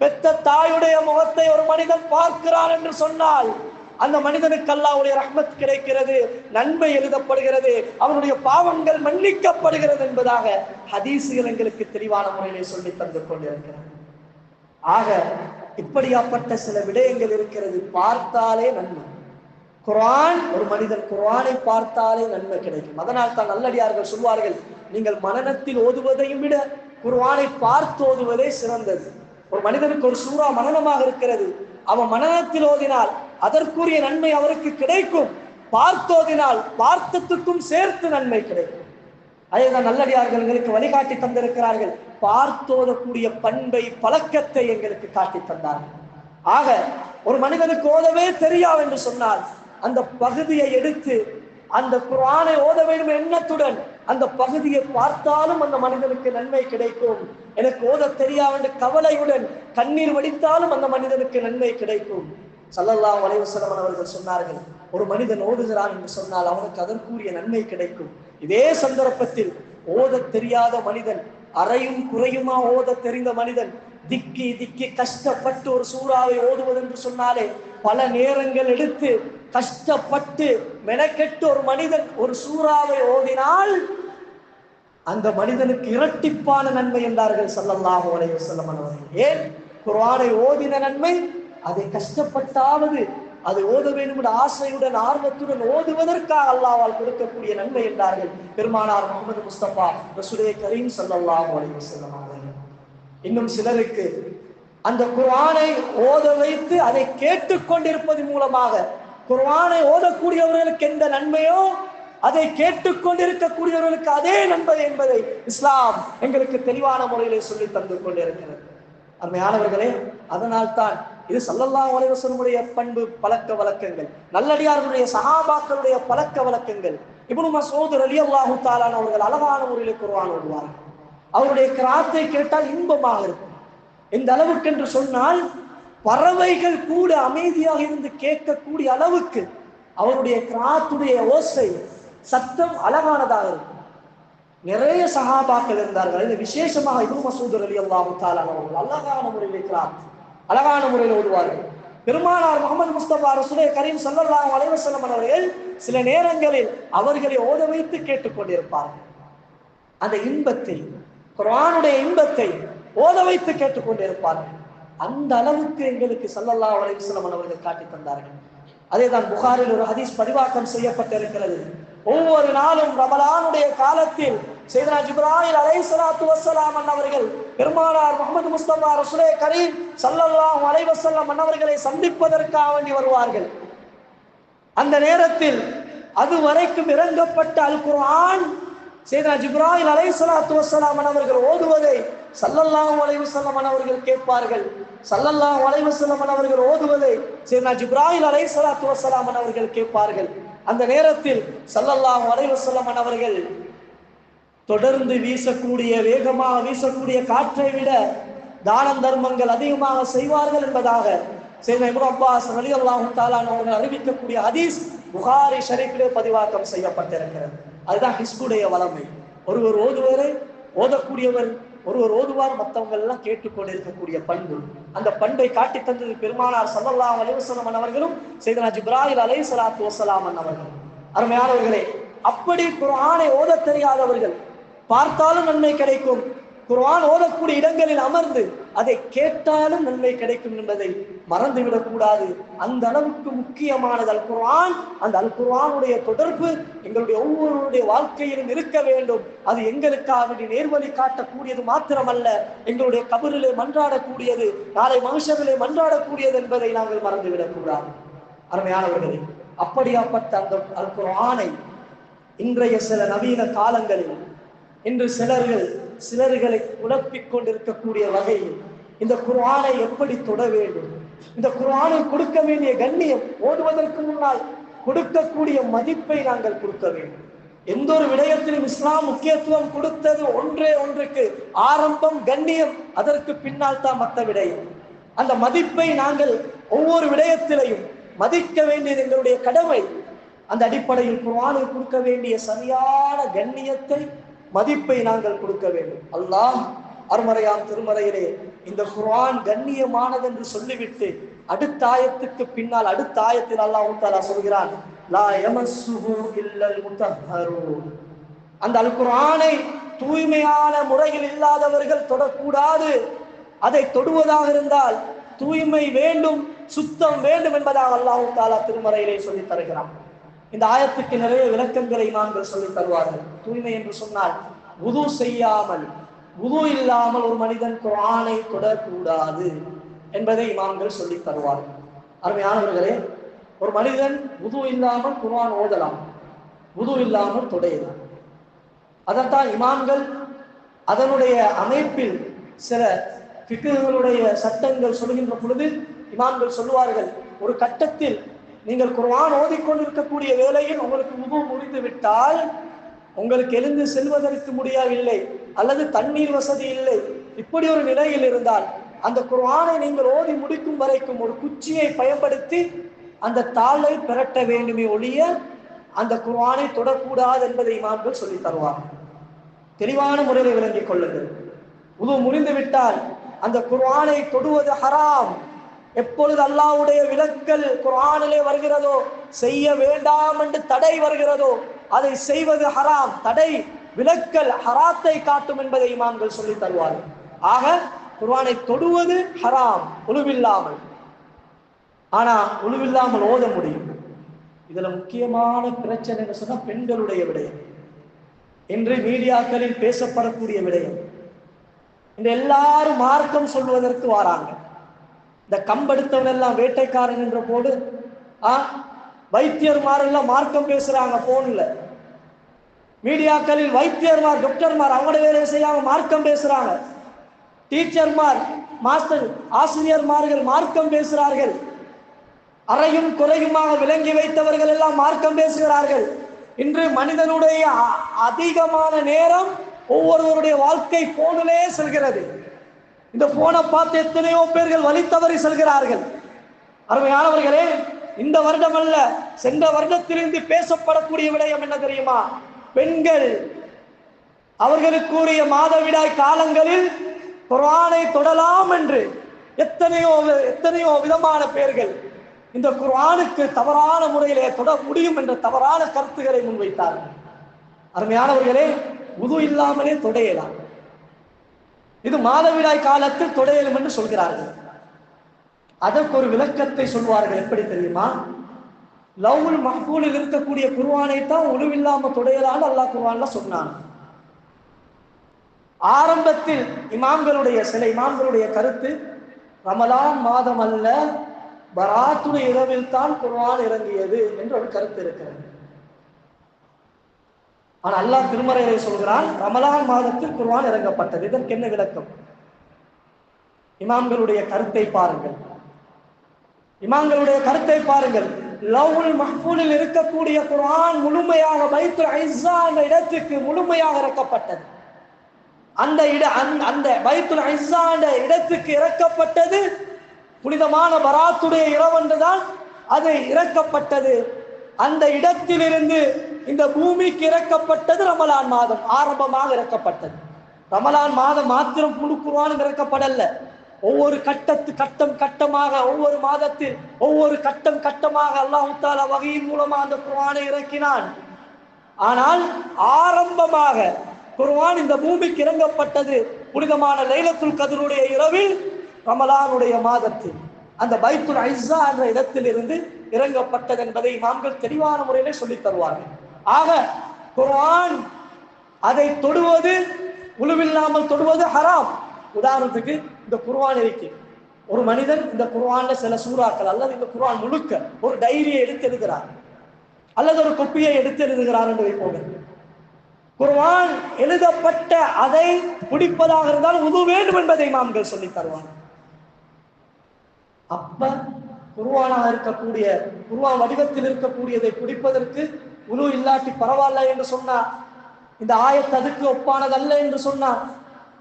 பெற்ற தாயுடைய முகத்தை ஒரு மனிதன் பார்க்கிறான் என்று சொன்னால், அந்த மனிதனுக்கு அல்லாஹ்வுடைய ரஹ்மத் கிடைக்கிறது, நன்மை எழுதப்படுகிறது, அவனுடைய பாவங்கள் மன்னிக்கப்படுகிறது என்பதாக ஹதீசுகள் எங்களுக்கு தெளிவான முறையிலே சொல்லி தந்து கொண்டிருக்கிறது. ஆக இப்படியாப்பட்ட சில விடயங்கள் இருக்கிறது, பார்த்தாலே நன்மை. குர்ஆன், ஒரு மனிதன் குர்ஆனை பார்த்தாலே நன்மை கிடைக்கும். அதனால் தான் நல்லடியார்கள் சொல்வார்கள், நீங்கள் மனனத்தில் ஓதுவதையும் விட குர்ஆனை பார்த்து ஓதுவதே சிறந்தது. ஒரு மனிதனுக்கு ஒரு சூறா மனனமாக இருக்கிறது, அவன் மனனத்தில் ஓதினால் அதற்குரிய நன்மை அவருக்கு கிடைக்கும், பார்த்தோதினால் பார்த்தத்துக்கும் சேர்த்து நன்மை கிடைக்கும். அதேதான் நல்லடியார்கள் எங்களுக்கு வழிகாட்டி தந்திருக்கிறார்கள். பார்த்தோதக்கூடிய பண்பை, பழக்கத்தை எங்களுக்கு காட்டி தந்தார்கள். ஆக ஒரு மனிதனுக்கு ஓதவே தெரியாது என்று சொன்னால், அந்த பகுதியை எடுத்து அந்த குர்ஆனை ஓத வேண்டும் எண்ணத்துடன் அந்த பகுதியை பார்த்தாலும் அந்த மனிதனுக்கு நன்மை கிடைக்கும். எனக்கு ஓத தெரியாது என்று கவலையுடன் கண்ணீர் வடித்தாலும் அந்த மனிதனுக்கு நன்மை கிடைக்கும். ஸல்லல்லாஹு அலைஹி வஸல்லம் அவர்கள் சொன்னார்கள், ஒரு மனிதன் ஓதுகிறான் என்று சொன்னால் அவனுக்கு அதற்குரிய நன்மை கிடைக்கும். இதே சந்தர்ப்பத்தில் ஓத தெரியாத மனிதன், அறையும் குறையுமா ஓத தெரிந்த மனிதன் திக்கி திக்கி கஷ்டப்பட்டு ஒரு சூறாவை ஓதுவது என்று சொன்னாலே பல நேரங்கள் எடுத்து கஷ்டப்பட்டு மெனக்கெட்டு ஒரு மனிதன் ஒரு சூறாவை ஓதினால் அந்த மனிதனுக்கு இரட்டிப்பான நன்மை என்றார்கள் ஸல்லல்லாஹு அலைஹி வஸல்லம் அவர்கள். ஏன்? குர்ஆனை ஓதின நன்மை, அதை கஷ்டப்பட்டாவது அதை ஓத வேண்டும் என்ற ஆசையுடன் ஆர்வத்துடன் ஓதுவதற்காக அல்லாஹ்வால் கொடுக்கக்கூடிய நன்மை என்றார்கள் பெருமானார் முஹம்மது முஸ்தபா ரசூலே கரீம் ஸல்லல்லாஹு அலைஹி வஸல்லம் அவர்கள். இன்னும் சிலருக்கு அந்த குர்ஆனை ஓத வைத்து அதை கேட்டுக்கொண்டிருப்பதன் மூலமாக, குர்ஆனை ஓதக்கூடியவர்களுக்கு எந்த நன்மையோ அதை கேட்டுக்கொண்டிருக்கக்கூடியவர்களுக்கு அதே நன்மை என்பதை இஸ்லாம் எங்களுக்கு தெளிவான முறையிலே சொல்லி தந்து கொண்டிருக்கிறது. அருமையானவர்களே, அதனால் தான் இது ஸல்லல்லாஹு அலைஹி வஸல்லம் பண்பு, பழக்க வழக்கங்கள், நல்லடியார்களுடைய சஹாபாக்களுடைய பழக்க வழக்கங்கள். இப்னு மஸ்ஊத் ரலியல்லாஹு தஆலா அவர்கள் அழகான முறையில் குர்ஆன் ஓதுவார்கள். அவருடைய கிராத்தை கேட்டால் இன்பமாக இருக்கும். இந்த அளவுக்கு என்று சொன்னால் பறவைகள் கூட அமைதியாக இருந்து கேட்கக்கூடிய அளவுக்கு அவருடைய கிராத்துடைய ஓசை, சத்தம் அழகானதாக இருக்கும். நிறைய சஹாபாக்கள் இருந்தார்கள். இது விசேஷமாக இப்னு மஸ்ஊத் ரலியல்லாஹு தஆலா அவர்கள் அழகான முறையில் கிராத், அழகான முறையில் ஓதுவார்கள். பெருமானார் முஹம்மது முஸ்தபா ரசூலே கரீம் ஸல்லல்லாஹு அலைஹி வஸல்லம் அவர்கள் சில நேரங்களில் அவர்களை ஓத வைத்து கேட்டுக்கொண்டிருப்பார்கள். அந்த இன்பத்தை, குர்ஆனுடைய இன்பத்தை ஓத வைத்து கேட்டுக்கொண்டிருப்பார்கள். அந்த அளவுக்கு எங்களுக்கு ஸல்லல்லாஹு அலைஹி வஸல்லம் அவர்கள் காட்டி தந்தார்கள். அதேதான் புகாரில் ஒரு ஹதீஸ் பதிவாக்கம் செய்யப்பட்டிருக்கிறது. ஒவ்வொரு நாளும் ரமலானுடைய காலத்தில் சையதுனா ஜிப்ராயில் அலைஹிஸ்ஸலாத்து வஸ்ஸலாம் அவர்கள் பெருமானார் முஹம்மது முஸ்தபா ரசூலே கரீம் ஸல்லல்லாஹு அலைஹி வஸல்லம் அவர்களை சந்திப்பதற்காக வேண்டி வருவார்கள். அந்த நேரத்தில் அதுவரைக்கும் இறங்கப்பட்ட அல் குர்ஆன் சையதுனா ஜிப்ராயில் அலைஹிஸ்ஸலாத்து வஸ்ஸலாம் அவர்கள் ஓதுவதை ஸல்லல்லாஹு அலைஹி வஸல்லம் அவர்கள் கேட்பார்கள். ஸல்லல்லாஹு அலைஹி வஸல்லம் அவர்கள் ஓதுவதை சையதுனா ஜிப்ராயில் அலைஹிஸ்ஸலாத்து வஸ்ஸலாம் அவர்கள் கேட்பார்கள். அந்த நேரத்தில் ஸல்லல்லாஹு அலைஹி வஸல்லம் அவர்கள் தொடர்ந்து வீசக்கூடிய, வேகமாக வீசக்கூடிய காற்றை விட தான தர்மங்கள் அதிகமாக செய்வார்கள் என்பதாக சையதுனா இப்னு அப்பாஸ் ரலியல்லாஹு தஆலா அவர்கள் அறிவிக்கக்கூடிய ஹதீஸ் புகாரி ஷரீஃபிலே பதிவாக்கம் செய்யப்பட்டிருக்கிறது. அதுதான் ஹிஸ்புடைய வளமை. ஒருவர் ஓதுவரை, ஓதக்கூடியவர் ஒருவர் ஓதுவார், மற்றவங்க எல்லாம் கேட்டுக்கொண்டிருக்கக்கூடிய பண்பு. அந்த பண்பை காட்டி தந்தது பெருமானார் ஸல்லல்லாஹு அலைஹி வஸல்லம் அவர்களும் சையதுனா ஜிப்ராயில் அலைஹிஸ்ஸலாத்து வஸ்ஸலாம் அவர்களும். அருமையானவர்களே, அப்படி குர்ஆனை ஓத தெரியாதவர்கள் பார்த்தாலும் நன்மை கிடைக்கும், குர்ஆன் ஓதக்கூடிய இடங்களில் அமர்ந்து அதை கேட்டாலும் நன்மை கிடைக்கும் என்பதை மறந்துவிடக் கூடாது. அந்த அளவுக்கு முக்கியமானது அல் குர்ஆன். அந்த அல் குர்ஆனுடைய தொடர்பு எங்களுடைய ஒவ்வொருவருடைய வாழ்க்கையிலும் இருக்க வேண்டும். அது எங்களுக்காக நேர்வழி காட்டக்கூடியது மாத்திரமல்ல, எங்களுடைய கபரிலே மன்றாடக்கூடியது, நாளை மனுஷரிலே மன்றாடக்கூடியது என்பதை நாங்கள் மறந்துவிடக் கூடாது. அருமையானவர்களே, அப்படியாப்பட்ட அந்த அல் குர்ஆனை இன்றைய சில நவீன காலங்களில் இன்று சிலர்களை குழப்பிக் கொண்டிருக்கக்கூடிய வகையில் இந்த குர்ஆனை எப்படி தொட வேண்டும், இந்த குர்ஆனை கொடுக்க வேண்டிய கண்ணியம், ஓடுவதற்கு முன்னால் கொடுக்கக்கூடிய மதிப்பை நாங்கள் கொடுக்க வேண்டும். எந்த ஒரு விடயத்திலும் இஸ்லாம் முக்கியத்துவம் கொடுத்தது ஒன்றுக்கு ஆரம்பம் கண்ணியம், அதற்கு பின்னால் தான் மற்ற விடயம். அந்த மதிப்பை நாங்கள் ஒவ்வொரு விடயத்திலையும் மதிக்க வேண்டியது எங்களுடைய கடமை. அந்த அடிப்படையில் குர்ஆனுக்கு கொடுக்க வேண்டிய சரியான கண்ணியத்தை, மதிப்பை நாங்கள் கொடுக்க வேண்டும். அல்லாஹ் அருமறையாம் திருமறையிலே இந்த குர்ஆன் கண்ணியமானது என்று சொல்லிவிட்டு அடுத்த ஆயத்துக்கு பின்னால் அடுத்த ஆயத்தில் அல்லாஹ் தஆலா சொல்கிறான், லா யமஸ்ஸுஹு இல்லல் முத்தஹ்ஹரூன். அந்த அல் குர்ஆனை தூய்மையான முறையில் இல்லாதவர்கள் தொடக்கூடாது. அதை தொடுவதாக இருந்தால் தூய்மை வேண்டும், சுத்தம் வேண்டும் என்பதாக அல்லாஹ் தஆலா திருமறையிலே சொல்லி தருகிறான். இந்த ஆயத்துக்கு நிறைய விளக்கங்களை இமாம்கள் சொல்லி தருவார்கள். தூய்மை என்று சொன்னால் வுது செய்யாமல், வுது இல்லாமல் ஒரு மனிதன் குர்ஆனை தொடக்கூடாது என்பதை இமாம்கள் சொல்லி தருவார்கள். அருமையானவர்களே, ஒரு மனிதன் வுது இல்லாமல் குர்ஆன் ஓதலாம், வுது இல்லாமல் தொடையலாம். அதைத்தான் இமாம்கள் அதனுடைய அமைப்பில் சில ஃபிக்ஹுகளுடைய சட்டங்கள் சொல்கின்ற பொழுது இமாம்கள் சொல்லுவார்கள், ஒரு கட்டத்தில் நீங்கள் குர்ஆன் ஓதிக்கொண்டிருக்கக்கூடிய வேளையில் உங்களுக்கு வுது முடிந்து விட்டால், உங்களுக்கு எழுந்து செல்வதற்கு முடியவில்லை அல்லது தண்ணீர் வசதி இல்லை, இப்படி ஒரு நிலையில் இருந்தால் அந்த குர்ஆனை நீங்கள் ஓதி முடிக்கும் வரைக்கும் ஒரு குச்சியை பயன்படுத்தி அந்த தாளை பிரட்ட வேண்டுமே ஒழிய அந்த குர்ஆனை தொடக்கூடாது என்பதை இமாம்கள் சொல்லி தருவார்கள். தெளிவான முறையில் விளங்கிக் கொள்ளுங்கள். வுது முடிந்து விட்டால் அந்த குர்ஆனை தொடுவது ஹராம். எப்பொழுது அல்லாஹ்வுடைய விலக்கல் குர்ஆனிலே வருகிறதோ, செய்ய வேண்டாம் என்று தடை வருகிறதோ, அதை செய்வது ஹராம். தடை விலக்கல் ஹராத்தை காட்டும் என்பதை இமாம்கள் சொல்லி தருவார்கள். ஆக குர்ஆனை தொடுவது ஹராம் உளுவில்லாமல். ஆனா உளுவில்லாமல் ஓத முடியும். இதுல முக்கியமான பிரச்சனை என்ன சொன்னா பெண்களுடைய விடயம், இன்று மீடியாக்களில் பேசப்படக்கூடிய விடயம். இந்த எல்லாரும் மார்க்கம் சொல்வதற்கு வாராங்க. இந்த கம்பெடுத்தவன் எல்லாம் வேட்டைக்காரன் என்ற போது வைத்தியர்மாரெல்லாம் மார்க்கம் பேசுறாங்க. போன்ல மீடியாக்களில் வைத்தியர்மார், டாக்டர்மார் அவங்களோட வேலையை செய்யாம மார்க்கம் பேசுறாங்க. டீச்சர்மார், மாஸ்டர், ஆசிரியர்மார்கள் மார்க்கம் பேசுகிறார்கள். அறையும் குறையுமாக விளங்கி வைத்தவர்கள் எல்லாம் மார்க்கம் பேசுகிறார்கள். இன்று மனிதனுடைய அதிகமான நேரம் ஒவ்வொருவருடைய வாழ்க்கை போனிலே செல்கிறது. இந்த போனை பார்த்து எத்தனையோ பேர்கள் வழி தவறி செல்கிறார்கள். அருமையானவர்களே, இந்த வருடம் அல்ல, சென்ற வருடத்திலிருந்து பேசப்படக்கூடிய விடயம் என்ன தெரியுமா? பெண்கள் அவர்களுக்குரிய மாதவிடாய் காலங்களில் குர்ஆனை தொடலாம் என்று எத்தனையோ விதமான பேர்கள் இந்த குர்ஆனுக்கு தவறான முறையிலே தொட முடியும் என்ற தவறான கருத்துக்களை முன்வைத்தார்கள். அருமையானவர்களே, வுது இல்லாமலே தொடையலாம். இது மாதவிடாய் காலத்தில் தொடையலும் என்று சொல்கிறார்கள். அதற்கு ஒரு விளக்கத்தை சொல்வார்கள். எப்படி தெரியுமா? லவ்வுல் மஹ்பூலில் இருக்கக்கூடிய குர்ஆனை தான் உழுவில்லாம தொடையலான்னு அல்லாஹ் குர்ஆன்ல சொன்னான். ஆரம்பத்தில் சில இமாம்களுடைய கருத்து, ரமலான் மாதம் அல்ல, பராத்துடைய இரவில் தான் குர்ஆன் இறங்கியது என்று ஒரு கருத்து இருக்கிறது. ஆனால் அல்லாஹ் திருமறையிலே சொல்கிறான், ரமலான் மாதத்தில் குர்ஆன் இறங்கப்பட்டது. இதற்கு என்ன விளக்கம்? இமாம்களுடைய கருத்தை பாருங்கள். லவ்வுல் மஹ்பூலில் இருக்கக்கூடிய குர்ஆன் முழுமையாக பைத்துல் இஸ்ஸா என்ற இடத்துக்கு முழுமையாக இறக்கப்பட்டது. அந்த பைத்துல் இஸ்ஸா என்ற இடத்துக்கு இறக்கப்பட்டது புனிதமான பராத்துடைய இரவென்றுதான் அது இறக்கப்பட்டது. அந்த இடத்திலிருந்து இந்த பூமிக்கு இறக்கப்பட்டது ரமலான் மாதம் ஆரம்பமாக இறக்கப்பட்டது. ரமலான் மாதம் மாத்திரம் முழு குர்ஆன் இறக்கப்படல. ஒவ்வொரு கட்டமாக ஒவ்வொரு மாதத்தில் ஒவ்வொரு கட்டமாக அல்லாஹ் தஆலா வஹீயின் மூலமா அந்த குர்ஆனை இறக்கினான். ஆனால் ஆரம்பமாக குர்ஆன் இந்த பூமிக்கு இறங்கப்பட்டது புனிதமான லைலத்துல் கத்ருடைய இரவில் ரமலானுடைய மாதத்தில் அந்த பைத்துல் ஐஸா என்ற இடத்தில் இருந்து இறங்கப்பட்டது என்பதை இமாம்கள் தெளிவான முறையிலே சொல்லித் தருவார்கள். ஆக குர்ஆன் அதை தொடுவது, உழுவில்லாமல் தொடுவது ஹராம். உதாரணத்துக்கு இந்த குர்ஆன் இருக்கு, ஒரு மனிதன் இந்த குர்ஆன்ல சில சூறாக்கள் அல்லது இந்த குர்ஆன் முழுக்க ஒரு டைரியை எடுத்து எழுதுகிறார் அல்லது ஒரு கொப்பியை எடுத்து எழுதுகிறார் என்று வைப்போம். குர்ஆன் எழுதப்பட்ட அதை பிடிப்பதாக இருந்தால் உது வேண்டும் என்பதை இமாம்கள் சொல்லித் தருவார்கள். அப்ப குர்ஆனாக இருக்கக்கூடிய, குர்ஆன் வடிவத்தில் இருக்கக்கூடியதை பிடிப்பதற்கு உது இல்லாட்டி பரவாயில்ல என்று சொன்னார். இந்த ஆயத் அதுக்கு ஒப்பானதல்ல என்று சொன்னார்.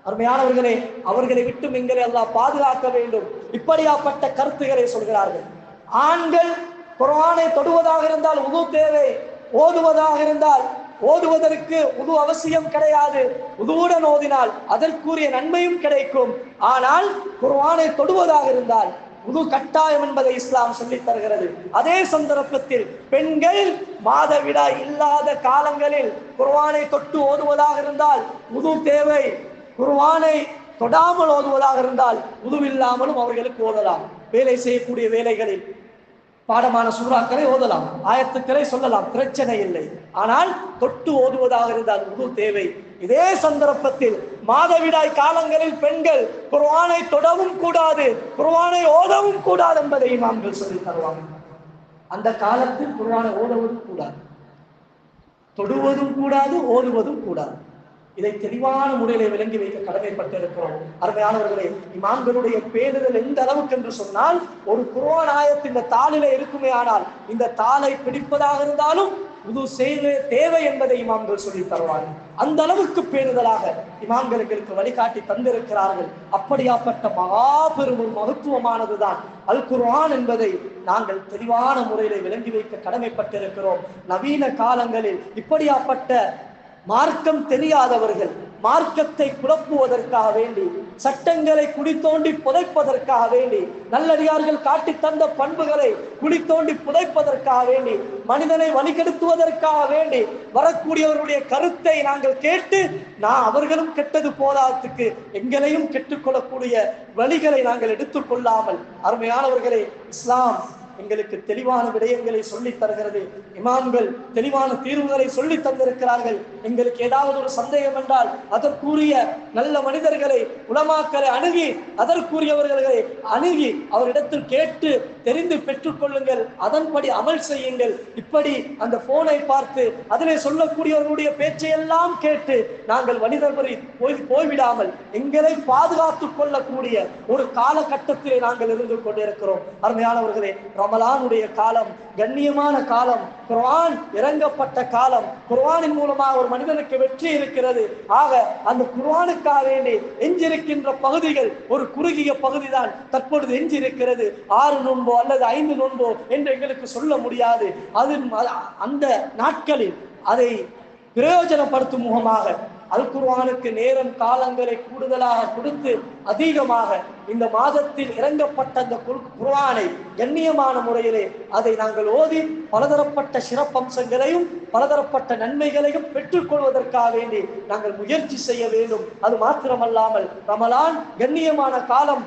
அருமையானவர்களே, அவர்களை விட்டு எங்களை அல்லாஹ் பாதுகாக்க வேண்டும். இப்படியாப்பட்ட கருத்துக்களை சொல்கிறார்கள். ஆண்கள் குர்ஆனை தொடுவதாக இருந்தால் உது தேவை, ஓதுவதாக இருந்தால் ஓதுவதற்கு உது அவசியம் கிடையாது. உதுவுடன் ஓதினால் அதற்குரிய நன்மையும் கிடைக்கும். ஆனால் குர்ஆனை தொடுவதாக இருந்தால் உது கட்டாயம் என்பதை இஸ்லாம் சொல்லித் தருகிறது. அதே சந்தர்ப்பத்தில் பெண்கள் மாதவிடாய் இல்லாத காலங்களில் குர்ஆனை தொட்டு ஓதுவதாக இருந்தால் உது தேவை. குர்ஆனை தொடாமல் ஓதுவதாக இருந்தால் உதுவில்லாமலும் அவர்களுக்கு ஓதலாம். வேலை செய்யக்கூடிய வேலைகளில் பாடமான சூறாக்களை ஓதலாம், ஆயத்துக்களை சொல்லலாம், பிரச்சனை இல்லை. ஆனால் தொட்டு ஓதுவதாக இருந்தால் உது தேவை. இதே சந்தர்ப்பத்தில் மாதவிடாய் காலங்களில் பெண்கள் குர்ஆனை தொடவும் கூடாது, குர்ஆனை ஓதவும் கூடாது என்பதை இமாம்கள் சொல்லித் தருவாங்க. அந்த காலத்தில் குர்ஆனை ஓதுவதும் கூடாது, தொடுவதும் கூடாது, ஓதுவதும் கூடாது. இதை தெளிவான முறையிலே விளங்கி வைக்க கடமைப்பட்டிருக்கிறோம். அருமையானவர்களே, இமாம்களுடைய பேணுதல் எந்த அளவுக்கு என்று சொன்னால், ஒரு குர்ஆன் ஆயத் இந்த தாளிலே இருக்குமே ஆனால் இந்த தாளை பிடிப்பதாக இருந்தாலும் உது செய்ய தேவை என்பதை இமாம்கள் சொல்லி தருவார்கள். அந்த அளவுக்கு பேணுதலாக இமாம்களுக்கு வழிகாட்டி தந்திருக்கிறார்கள். அப்படியாப்பட்ட மகாபெரும் மகத்துவமானதுதான் அல் குர்ஆன் என்பதை நாங்கள் தெளிவான முறையிலே விளங்கி வைக்க கடமைப்பட்டிருக்கிறோம். நவீன காலங்களில் இப்படியாப்பட்ட மார்க்கம் தெரியாதவர்கள் மார்க்கத்தை குழப்புவதற்காக வேண்டி, சட்டங்களை குழி தோண்டி புதைப்பதற்காக வேண்டி, நல்லடியார்கள் காட்டி தந்த பண்புகளை குழி தோண்டி புதைப்பதற்காக வேண்டி, மனிதனை வழிகெடுத்துவதற்காக வேண்டி வரக்கூடியவர்களுடைய கருத்தை நாங்கள் கேட்டு அவர்களும் கெட்டது போதாததுக்கு எங்களையும் கெட்டுக்கொள்ளக்கூடிய வழிகளை நாங்கள் எடுத்துக்கொள்ளாமல், அருமையானவர்களே, இஸ்லாம் எங்களுக்கு தெளிவான விடயங்களை சொல்லித் தருகிறது. இமாம்கள் தெளிவான தீர்வுகளை சொல்லி தந்திருக்கிறார்கள். எங்களுக்கு ஏதாவது ஒரு சந்தேகம் என்றால் அதற்குரிய நல்ல மனிதர்களை, உலமாக்களை அணுகி, அதற்குரியவர்களை அணுகி அவரிடத்தில் கேட்டு தெரிந்து பெற்றுக் கொள்ளுங்கள், அதன்படி அமல் செய்யுங்கள். இப்படி அந்த போனை பார்த்து அதிலே சொல்லக்கூடியவர்களுடைய பேச்சையெல்லாம் கேட்டு நாங்கள் மனிதர்களை போய்விடாமல் எங்களை பாதுகாத்துக் கொள்ளக்கூடிய ஒரு காலகட்டத்திலே நாங்கள் இருந்து கொண்டிருக்கிறோம். அருமையானவர்களே, ரமலானுடைய காலம் கண்ணியமான காலம், குர்ஆன் இறங்கப்பட்ட காலம். குர்ஆனின் மூலமாக ஒரு மனிதனுக்கு வெற்றி இருக்கிறது. ஆக அந்த குர்ஆனுக்காக வேண்டி எஞ்சிருக்கின்ற பகுதிகள் ஒரு குறுகிய பகுதிதான் தற்பொழுது எஞ்சிருக்கிறது. 6 நோன்போ அல்லது 5 நோன்போ என்று எங்களுக்கு சொல்ல முடியாது. அது அந்த நாட்களில் அதை பிரயோஜனப்படுத்தும் முகமாக அல் குர்ஆனுக்கு நேரம் காலங்களை கூடுதலாக கொடுத்து அதிகமாக இந்த மாதத்தில் இறங்கப்பட்ட அந்த குர்ஆனை கண்ணியமான முறையிலே அதை நாங்கள் ஓதி பலதரப்பட்ட சிறப்பம்சங்களையும் பலதரப்பட்ட நன்மைகளையும் பெற்றுக்கொள்வதற்காக வேண்டி நாங்கள் முயற்சி செய்ய வேண்டும். அது மாத்திரமல்லாமல் ரமலான் கண்ணியமான காலம்,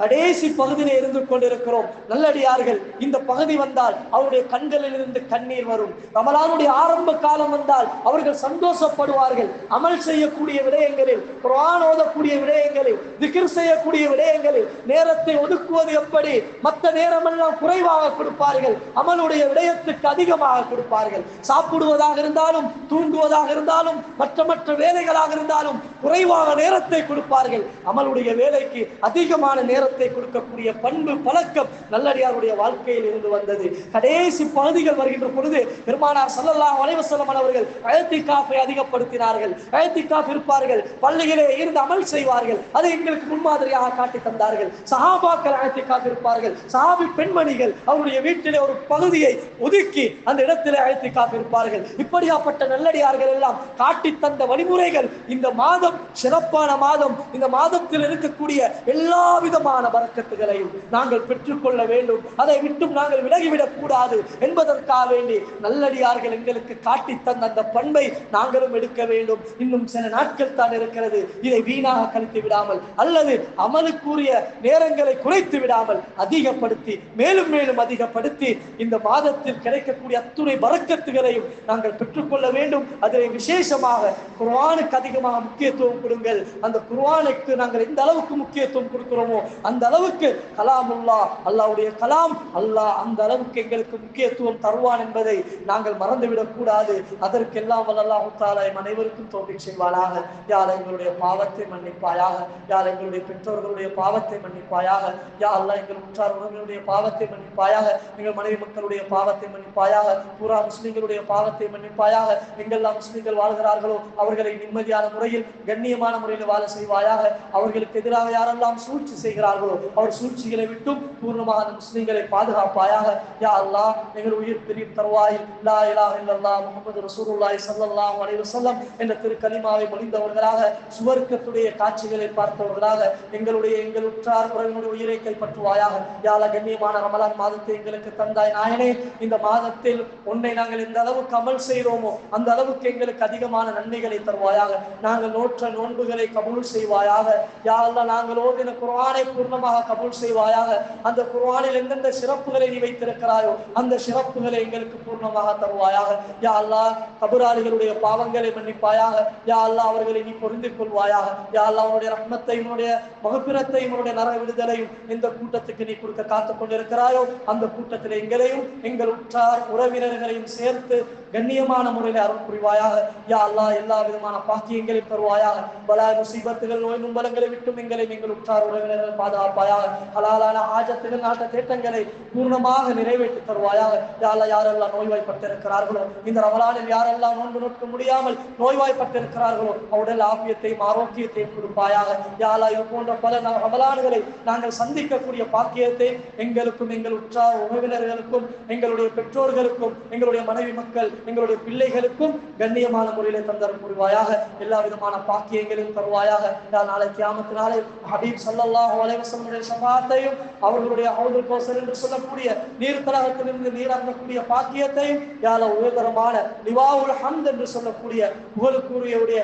கடைசி பகுதியிலே இருந்து கொண்டிருக்கிறோம். நல்லடியார்கள் இந்த பகுதி வந்தால் அவருடைய கண்களில் இருந்து கண்ணீர் வரும். ரமலானுடைய ஆரம்ப காலம் வந்தால் அவர்கள் சந்தோஷப்படுவார்கள். அமல் செய்யக்கூடிய விடயங்களில், குர்ஆன் ஓதக்கூடிய விடயங்களில், திக்ர் செய்யக்கூடிய விடயங்களில் நேரத்தை ஒதுக்குவது எப்படி, மற்ற நேரமெல்லாம் குறைவாக கொடுப்பார்கள், அமலுடைய விடயத்துக்கு அதிகமாக கொடுப்பார்கள். சாப்பிடுவதாக இருந்தாலும், தூங்குவதாக இருந்தாலும், மற்ற வேலைகளாக இருந்தாலும் குறைவாக நேரத்தை கொடுப்பார்கள். அமலுடைய வேலைக்கு அதிகமான நேரத்தை கொடுக்கக்கூடிய பண்பு பழக்கம் நல்லடியாருடைய வாழ்க்கையில் இருந்து வந்தது. கடைசி பகுதிகள் வருகின்ற பொழுது பெருமானார் ஸல்லல்லாஹு அலைஹி வஸல்லம் அவர்கள் இஅ்திகாஃபை அதிகப்படுத்தினார்கள். இஅ்திகாஃப் இருப்பார்கள், பள்ளியிலே இருந்து அமல் செய்வார்கள். அதை எங்களுக்கு முன்மாதிரியாக காட்டி தந்தார்கள். சஹாபாக்கள் இஅ்திகாஃப் இருப்பார்கள். சஹாபி பெண்மணிகள் அவருடைய வீட்டிலே ஒரு பகுதியை ஒதுக்கி அந்த இடத்திலே இஅ்திகாஃப் இருப்பார்கள். இப்படியாப்பட்ட நல்லடியார்கள் எல்லாம் காட்டி தந்த வழிமுறைகள். இந்த மாதம் சிறப்பான மாதம். இந்த மாதத்தில் இருக்கக்கூடிய எல்லா விதமான அதிகமான பரக்கத்துகளையும் நாங்கள் பெற்றுக்கொள்ள வேண்டும். அதை விட்டும் நாங்கள் விலகிவிடக் கூடாது என்பதற்காக வேண்டி நல்லடியார்கள் எங்களுக்கு காட்டி தந்த அந்த பண்பை நாங்களும் எடுக்க வேண்டும். இன்னும் சில நாட்கள் தான் இருக்கிறது. இதை வீணாக கழித்து விடாமல் அல்லது அமலுக்குரிய நேரங்களை குறைத்து விடாமல் அதிகப்படுத்தி மேலும் மேலும் அதிகப்படுத்தி இந்த மாதத்தில் கிடைக்கக்கூடிய அத்துணை பரக்கத்துகளையும் நாங்கள் பெற்றுக்கொள்ள வேண்டும். அதில் விசேஷமாக குர்ஆனுக்கு அதிகமாக முக்கியத்துவம் கொடுங்கள். அந்த குர்ஆனுக்கு நாங்கள் எந்த அளவுக்கு முக்கியத்துவம் கொடுக்கிறோமோ அந்த அளவுக்கு கலாமுல்லாஹ், அல்லாஹ்வுடைய கலாம், அல்லாஹ் அந்த அளவுக்கு எங்களுக்கு முக்கியத்துவம் தருவான் என்பதை நாங்கள் மறந்துவிடக் கூடாது. அதற்கெல்லாம் அல்லாஹ் தஆலா அனைவருக்கும் தௌஃபீக் செய்வானாக. யா அல்லாஹ் எங்களுடைய பாவத்தை மன்னிப்பாயாக. யா அல்லாஹ் எங்களுடைய பெற்றோர்களுடைய பாவத்தை மன்னிப்பாயாக. யா அல்லாஹ் எங்கள் உற்றார் உறவினருடைய பாவத்தை மன்னிப்பாயாக. எங்கள் மனைவி மக்களுடைய பாவத்தை மன்னிப்பாயாக. பூரா முஸ்லிம்களுடைய பாவத்தை மன்னிப்பாயாக. எங்கெல்லாம் முஸ்லிம்கள் வாழ்கிறார்களோ அவர்களை நிம்மதியான முறையில் கண்ணியமான முறையில் வாழ செய்வாயாக. அவர்களுக்கு எதிராக யாரெல்லாம் சூழ்ச்சி செய்கிறார்களோ அவர் சூழ்ச்சிகளை விட்டும் பூர்ணமாக அந்த முஸ்லிம்களை பாதுகாப்பாயாக. யா அல்லாஹ் எங்கள் உயிர் பிரியும் தருவாயில் லா இலாஹ இல்லல்லாஹ் முஹம்மது ரசூலுல்லாஹி ஸல்லல்லாஹு அலைஹி வஸல்லம் என்ற திருக்கலிமாவை மொழிந்தவர்களாக சுவர்க்கத்துடைய காட்சிகளை பார்த்தவர்களாக எங்கள் உற்றார் உறவினருடைய உயிரை கைப்பற்றுவாயாக. யா அல்லாஹ் கண்ணியமான ரமலான் மாதத்தை எங்களுக்கு தந்தாய் நாயனே. இந்த மாதத்தில் உன்னை நாங்கள் எந்த அளவுக்கு அமல் செய்தோமோ அந்த அளவுக்கு எங்களுக்கு அதிகமான நன்மைகளை தருவாயாக. நாங்கள் நோற்ற நோன்புகளை கபூல் செய்வாயாக. யா அல்லாஹ் நாங்கள் ஓதின குர்ஆனை பூர்ணமாக கபூல் செய்வாயாக. அந்த குர்ஆனில் எந்தெந்த சிறப்புகளை நீ வைத்திருக்கிறாயோ அந்த சிறப்புகளை எங்களுக்கு பூர்ணமாக தருவாயாக. யா அல்லாஹ் கபராளிகளுடைய பாவங்களை மன்னிப்பாயாக. யா அல்லாஹ் அவர்களை நீ பொருந்திக் கொள்வாயாக. யா அல்லாஹ் உன்னுடைய ரஹ்மத்தையும் உன்னுடைய மகபிரத்தையும் உன்னுடைய நரக விடுதலையும் எந்த கூட்டத்துக்கு நீ கொடுக்க காத்துக் கொண்டிருக்கிறாயோ அந்த கூட்டத்தில் எங்களையும் எங்கள் உற்றார் உறவினர்களையும் சேர்த்து கண்ணியமான முறையில் அருள் புரிவாயாக. யா அல்லாஹ் எல்லா விதமான பாக்கியங்களையும் தருவாயாக. பலாய் முசீபத்துகள் நோய் நும்பலங்களை விட்டும் எங்களையும் எங்கள் உற்றார் உறவினர்கள் பாதுகாப்பாயாக. ஹலாலான ஆஜத்துகள் நாட்ட தேட்டங்களை பூர்ணமாக நிறைவேற்றி தருவாயாக. யா அல்லாஹ் யாரெல்லாம் நோய்வாய்ப்பட்டிருக்கிறார்களோ இந்த ரமலானில் யாரெல்லாம் நோன்பு நோக்க முடியாமல் நோய்வாய்ப்பட்டிருக்கிறார்களோ அவருடைய ஆபியத்தையும் ஆரோக்கியத்தையும் கொடுப்பாயாக. யா அல்லாஹ் இது போன்ற பல ரமலான்களை நாங்கள் சந்திக்கக்கூடிய பாக்கியத்தை எங்களுக்கும் எங்கள் உற்றார் உறவினர்களுக்கும் எங்களுடைய பெற்றோர்களுக்கும் எங்களுடைய மனைவி மக்கள் எங்களுடைய பிள்ளைகளுக்கும் கண்ணியமான முறையிலே தந்தரும் புரிவாயாக. எல்லா விதமான பாக்கியங்களையும் தருவாயாக. நாளை கியாமத் நாளை ஹபீப் ஸல்லல்லாஹு அலைஹி வஸல்லம் ஷஃபாஅத்தையும் அவர்களுடைய ஹவுதுல் கௌசர் என்று சொல்லக்கூடிய நீர் தடாகத்திலிருந்து நீர் அருந்தக்கூடிய பாக்கியத்தையும் யா அல்லாஹ் உயர்தரமான லிவாஉல் ஹம்த் என்று சொல்லக்கூடிய புகழுக்குரியவுடைய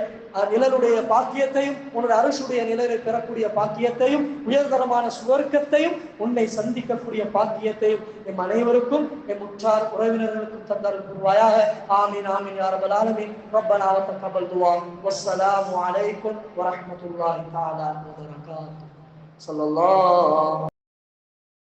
நிழலுடைய பாக்கியத்தையும் உன்னுடைய அரசுடைய நிழலை பெறக்கூடிய பாக்கியத்தையும் உயர்தரமான சுவர்க்கத்தையும் உன்னை சந்திக்கக்கூடிய பாக்கியத்தையும் எம் அனைவருக்கும் எம் உற்றார் உறவினர்களுக்கும் தந்தருள் புரிவாயாக. ஆமீன் ஆமீன் யா ரப்பல் ஆலமீன். ரப்பனா வ தக்கபல் துஆ. வஸ்ஸலாமு அலைக்கும் வ ரஹ்மத்துல்லாஹி தஆலா வ பரகாத்துஹு. ஸல்லல்லாஹு